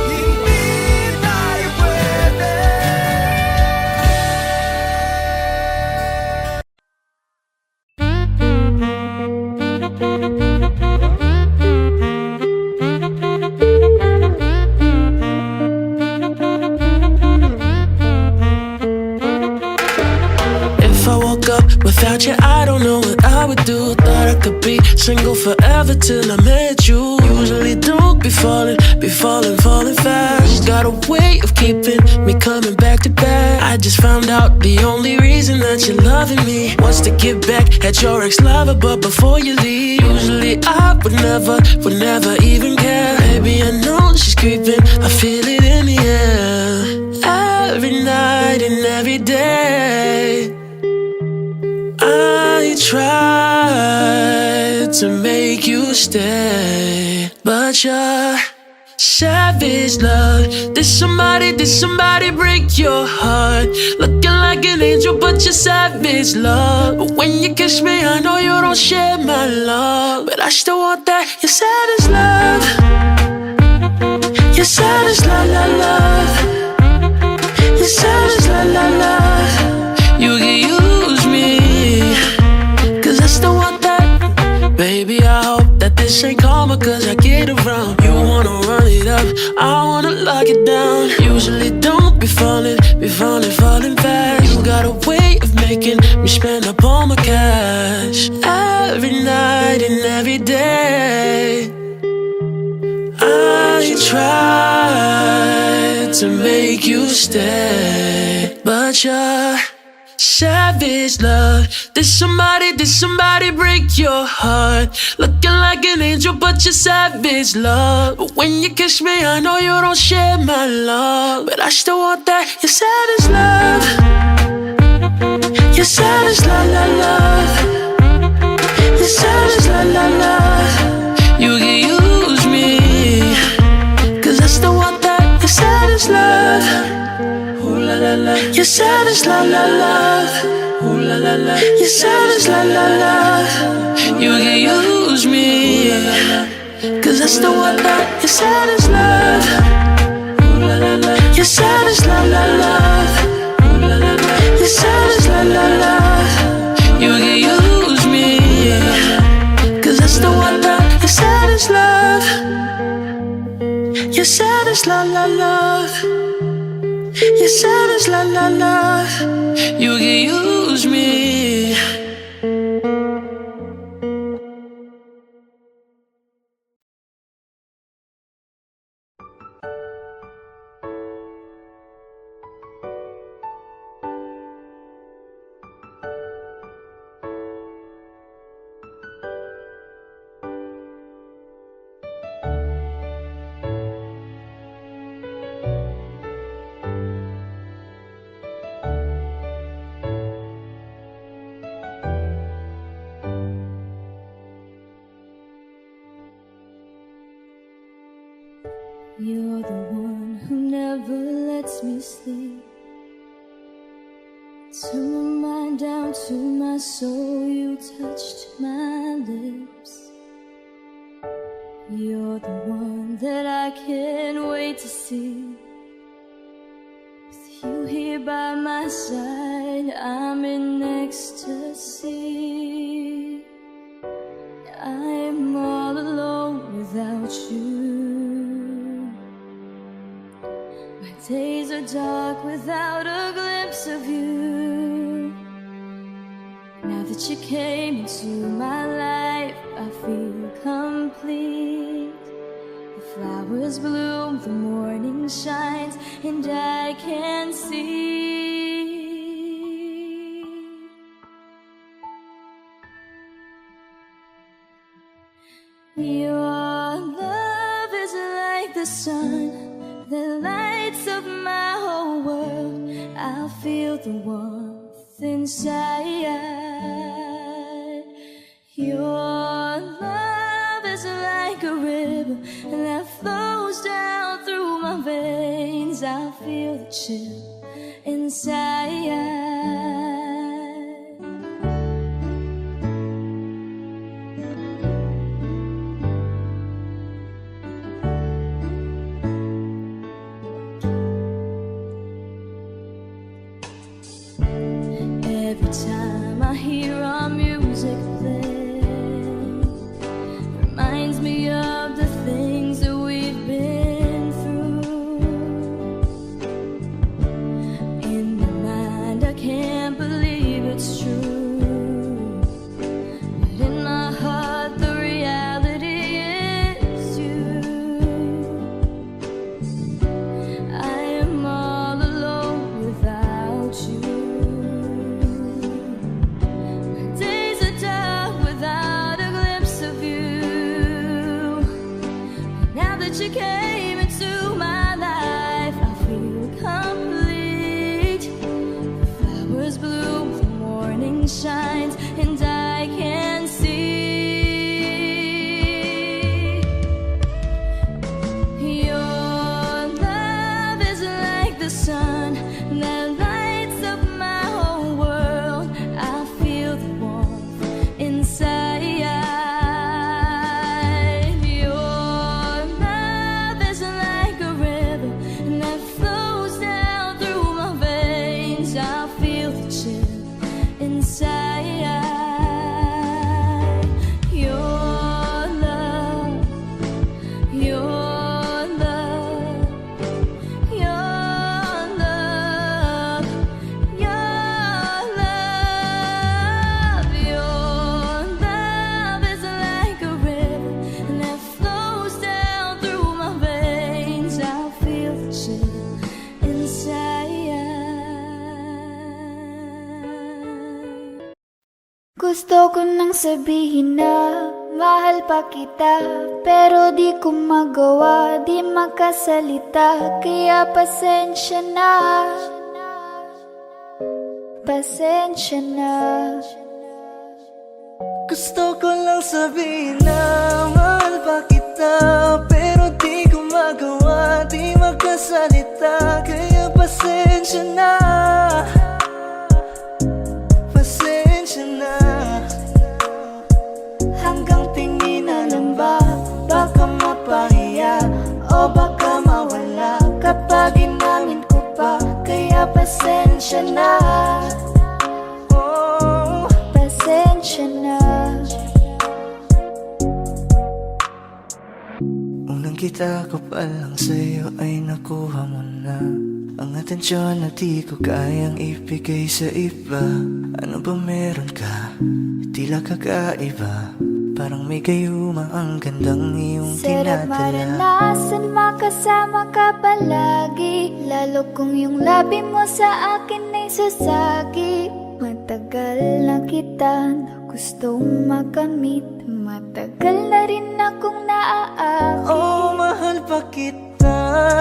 Hindi tayo pwede. If I woke up without you, I don't know what I would do. Thought I could be single forever till I met you. Usually don't be falling fast. Got a way of keeping me coming back to back. I just found out the only reason that you're loving me was to get back at your ex-lover, but before you leave, usually I would never even care. Baby, I know she's creeping, I feel it in the air. Every night and every day I tried to make you stay, but you're savage, love. Did somebody break your heart? Looking like an angel, but you're savage, love. But when you kiss me, I know you don't share my love, but I still want that. You're savage, love. You're savage, love, love, love. You're savage, love, love, love. You can use me, 'cause I still want that. Baby, I hope that this ain't karma, 'cause I get around. You wanna run it up, I wanna lock it down. Usually don't be falling fast. You got a way of making me spend up all my cash. Every night and every day I tried to make you stay, but you're savage, love. Did somebody break your heart? Looking like an angel, but you're savage, love. But when you kiss me, I know you don't share my love, but I still want that. You're savage, love. You're savage, love, love, love. You're savage, love, love, love. You can use me, 'cause I still want that. You're savage, love. Ooh la la la. You're savage, love, love, love. Ooh la la la. You're savage, love, love, love. You can use me, 'cause I still want that. You're savage, love. Ooh la la la. You're savage, love, love, love. Ooh la la la. You're savage, love, love, love. You can use me, 'cause I still want that. You're savage, love. You're savage, love, love, love. You're savage, love, love, love. You can use me. You're the one who never lets me sleep. Turn my mind down to my soul, you touched my lips. You're the one that I can't wait to see. With you here by my side, I'm in ecstasy. I'm all alone without you. My days are dark without a glimpse of you. Now that you came into my life, I feel complete. The flowers bloom, the morning shines, and I can see Your love is like the sun that lights up my whole world. I feel the warmth inside. Your love is like a river that flows down through my veins. I feel the chill inside. Every time I hear our music play, reminds me of the things that we've been through. In my mind I can't believe it's true, but in my heart the reality is you. I am all alone without you. Days are dark without a glimpse of you. Now that you came into my life, I feel complete. The flowers bloom, the morning shines, and I can see. Your love is like the sun that lights up my whole world. I feel the warmth inside. Your love is like a river that flows down through my veins. I feel the chill inside. Your love, your love, your love, your love. Your love is like a river that flows down through my veins. I feel the chill inside. Gusto ko nang sabihin na mahal pa kita, pero di ko magawa, di makasalita. Kaya pasensya na, pasensya na. Gusto ko lang sabihin na mahal pa kita, pero di ko magawa, di magkasalita. Kaya pasensya na, pasensya na. Hanggang tingin na lang ba, baka mapahiya o baka mawala kapag inamin ko pa. Kaya pasensya na, oh, Pasensya na. unang kita ko pa lang sa'yo ay nakuha mo na ang atensyon na di ko kayang ibigay sa iba. Ano ba meron ka? Tila kakaiba, parang may gayuma ang gandang iyong Sarap tinatala. maranasan, makasama ka palagi, lalo kung yung labi mo sa akin ay sasagi. Matagal na kita na gustong makamit, matagal na rin akong naaakit. Oh, mahal pa kita,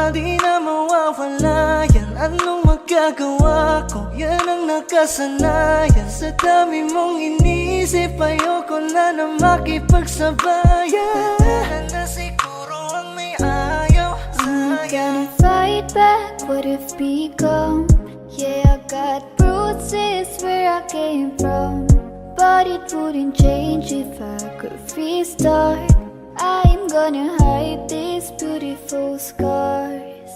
di na mawawala yan. Anong magagawa ko? Yan ang nakasanayan. Sa dami mong inisip, ayoko na makipagsabayan. Na siguro ang may ayaw I'm sa'yo. gonna fight back what if become. Yeah, I got bruises where I came from, but it wouldn't change if I could restart. I'm gonna hide these beautiful scars.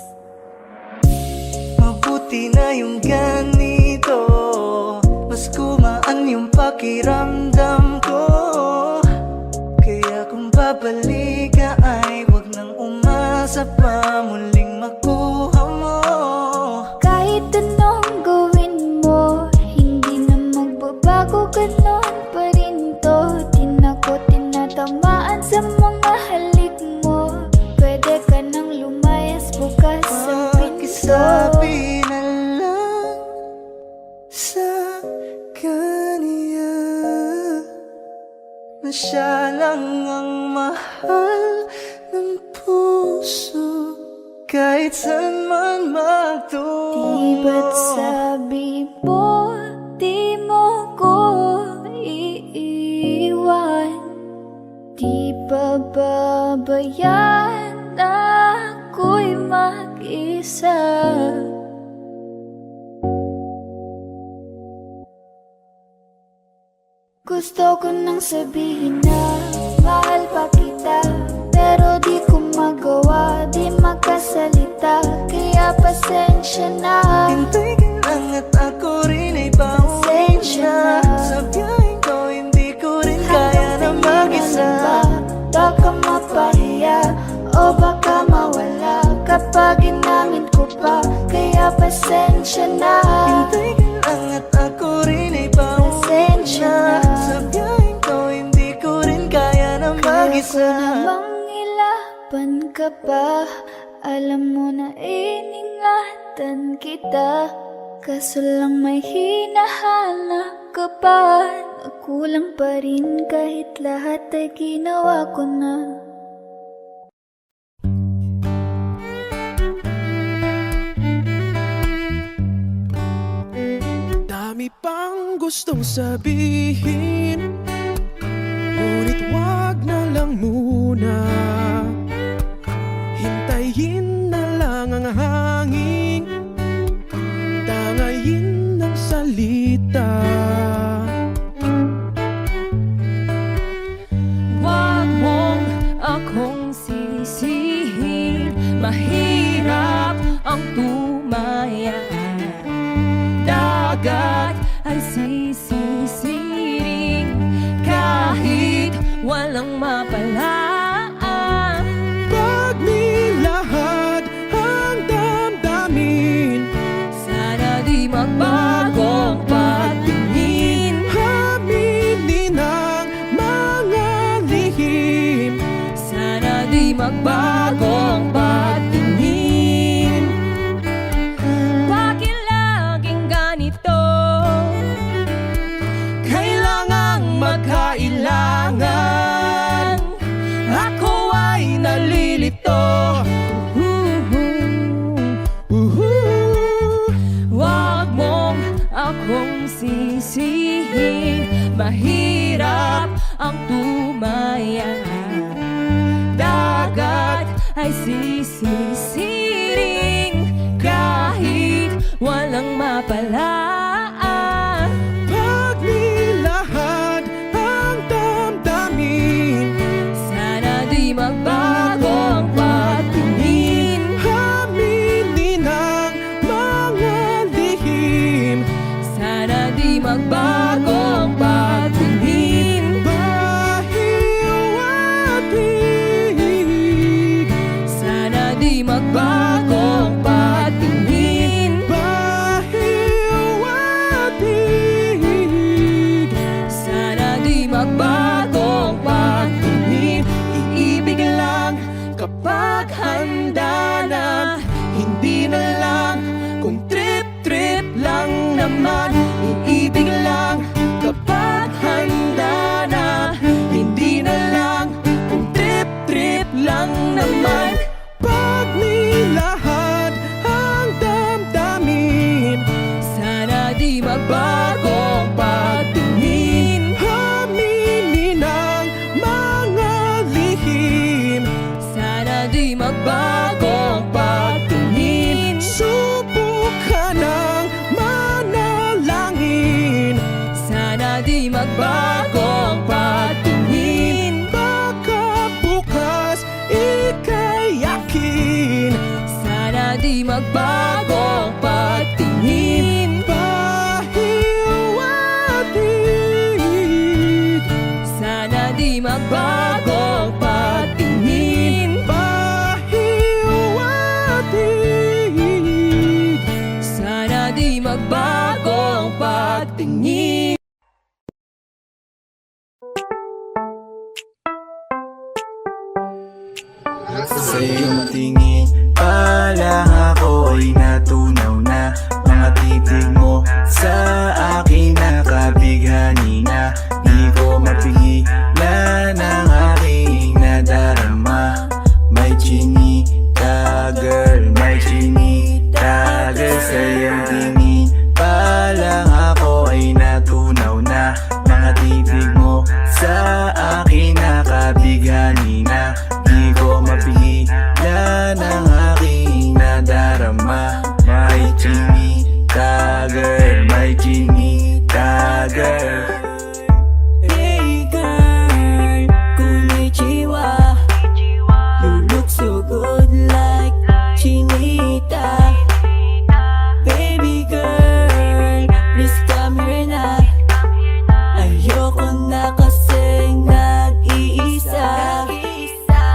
Mabuti na yung ganito, mas gumaan yung pakiramdam ko. Kaya kung babalik ka ay wag nang umasa pa muling makuha mo. Kahit anong gawin mo, hindi na magbabago, ganon pa rin to. Di na ko tinatamaan sa mga halik mo. Pwede ka nang lumayas bukas ang pinto. Pakisabi na lang sa kanya na siya lang ang mahal ng puso kahit saan man magtungo. Di ba't sabi mo, di mo ko iiwan? Di ba babayaan na ako'y mag-isa? Gusto ko nang sabihin na mahal pa kita, pero di ko magawa, di makasalita, kaya pasensya na. Hintay ka lang at ako rin ay pauwi na. Sa biyaheng ko hindi ko rin kaya na mag-isa. Baka mapahiya o baka mawala kapag inamin ko pa, kaya pasensya na. Hintay ka lang at ako rin ay pauwi na. Sa biyaheng ko hindi ko rin kaya na mag-isa. Kaya ko namang ilaban ka pa, alam mo na iningatan kita, kaso lang may hinahanap ka pa, nakulang pa rin kahit lahat ay ginawa ko na. Dami pang gustong sabihin, ngunit wag na lang muna. Hintayin na lang ang hangin, tangayin ng salita. Wag mong akong sisihin, mahirap ang tumaya. Dagat ay sisisiring kahit walang mapalaan. Pag nilahad ang damdamin, Sana di magbagong patingin, aminin ang mga lihim. sana di magbagong patingin. Bakit laging ganito? Kailangang magkailangan, ako ay nalilito. Wag mong akong sisihin, mahirap ang tumaya. Dagat ay sisisiring kahit walang mapalaan. Pag nilahad ang damdamin, Sana di magbagong patingin, aminin ang mga lihim. sana di magbagong patingin, Bahiw at hig, sana di magbagong patingin, bahiw at hig. sana di magbagong patingin. Iibig lang kapag handa na, hindi na lang kung trip-trip lang naman. Iibig lang kapag handa na, hindi na lang kung trip-trip lang naman. Pag nilahad ang damdamin, Sana di magbagong patingin, aminin ang mga lihim. sana di magbagong patingin, Subukan ng manalangin, sana di magbagong patingin, baka bukas ika'y yakin. sana di magbagong patingin, Bahiw at hig, sana di magbagong patingin, bahiw at hig. sana di magbagong patingin. Sa iyong tingin pa lang ako ay natunaw na. Mga titig mo sa akin nakabighani na. Di ko mapigilan Mga titig mo sa akin nakabighani na di ko mapigilan ang aking nadarama. May chinita girl, may chinita girl. Hey girl, konnichiwa. You look so good like Chinita. Baby girl, please come here na. Ayoko na kasing nag-iisa.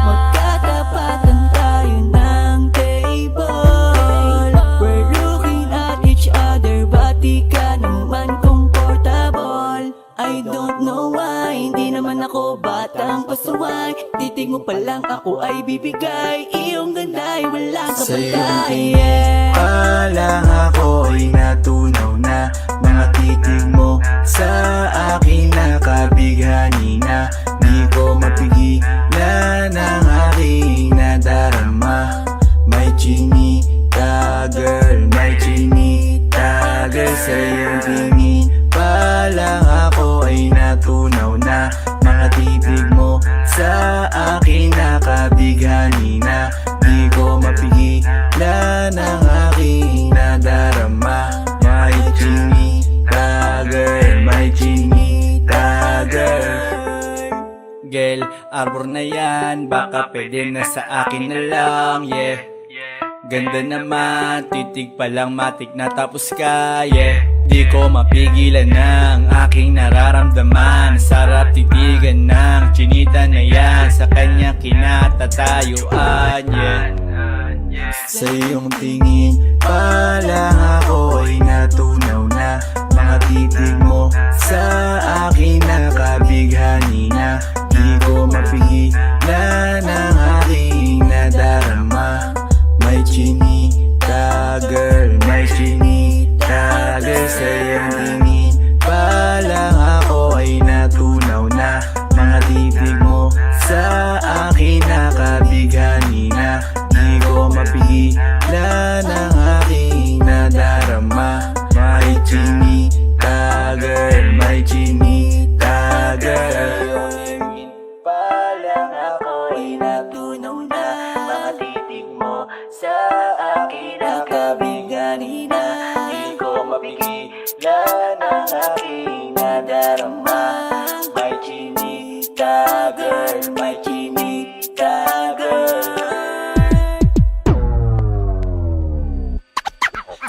Magkatapatan tayo ng table. We're looking at each other, but di ka naman comfortable. I don't know why, hindi naman ako batang pasuway. Titig mo pa lang ako ay bibigay. Iyong ganda ay walang Sa iyong kapatay. tingin pa lang ako ay natunaw na. Mga titig mo sa akin nakabighani na di ko mapigilan ang aking nadarama. May chinita girl, may chinita girl. Sa iyong tingin pa lang ako ay natunaw na. Mga titig mo sa akin nakabighani na di ko mapigilan ang aking nadarama. May chinita girl, may chinita girl. Girl, arbor na yan, baka pwede na sa akin na lang, yeah. Ganda naman, titig pa lang matik na tapos ka, yeah. Di ko mapigilan ng aking nararamdaman. Sarap titigan ng chinita na yan, sa kanya kinatatayuan, yeah. Sa iyong tingin pa lang ako ay natunaw na. Mga titig mo sa akin nakabighani na di ko mapigilan ang aking nadarama. May chinita girl, may chinita girl. Sa iyong tingin pa lang ako ay natunaw na. Mga titig mo sa akin nakabighani na di ko mapigilan ang aking nadarama. May chinita girl, may chinita girl. Pa lang ako ay natunaw na. Mga titig mo sa akin nakabighani na di ko mapigilan ang aking nadarama. May chinita girl, may chinita girl.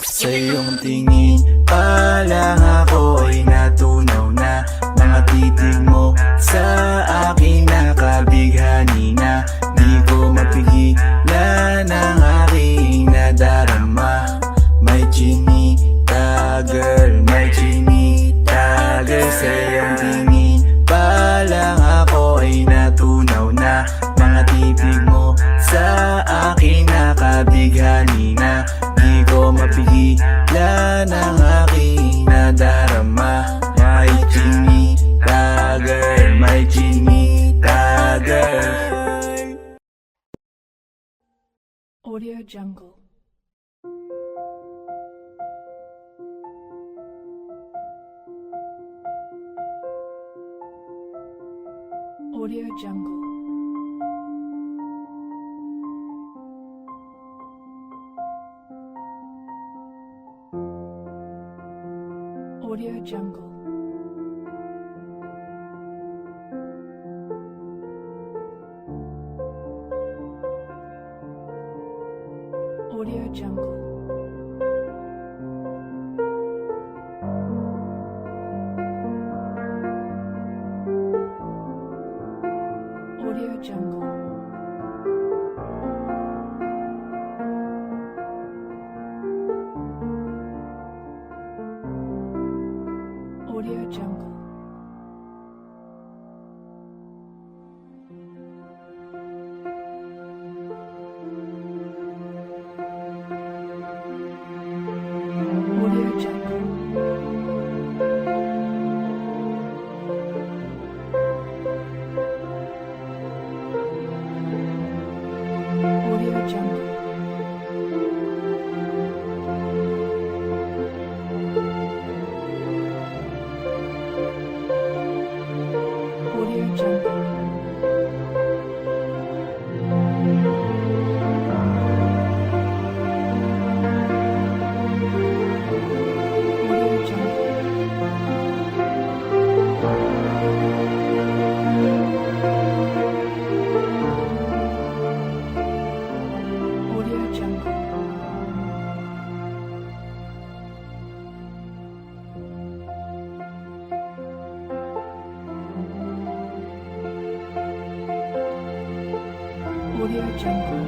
Sa iyong tingin pa lang ako ay natunaw na. Mga titig mo sa akin nakabighani na di ko mapigilan ang aking nadarama. May chinita girl, may chinita girl. Sa iyong tingin pa lang ako ay natunaw na. Mga titig mo sa akin nakabighani na di ko mapigilan ang aking nadarama. May chinita girl, may chinita girl. Audio Jungle. Audio Jungle. Audio Jungle. Audio Jungle. Audio Jungle. Audio Jungle. Audio Jungle. Audio Jungle. Audio Jungle. Audio Jungle.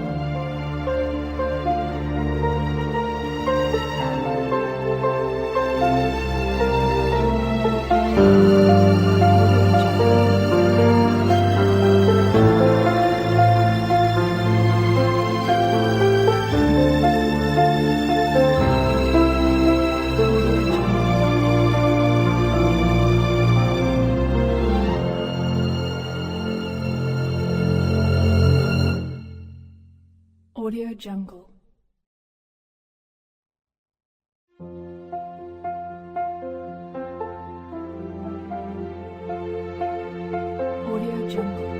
Audio Jungle. Audio Jungle.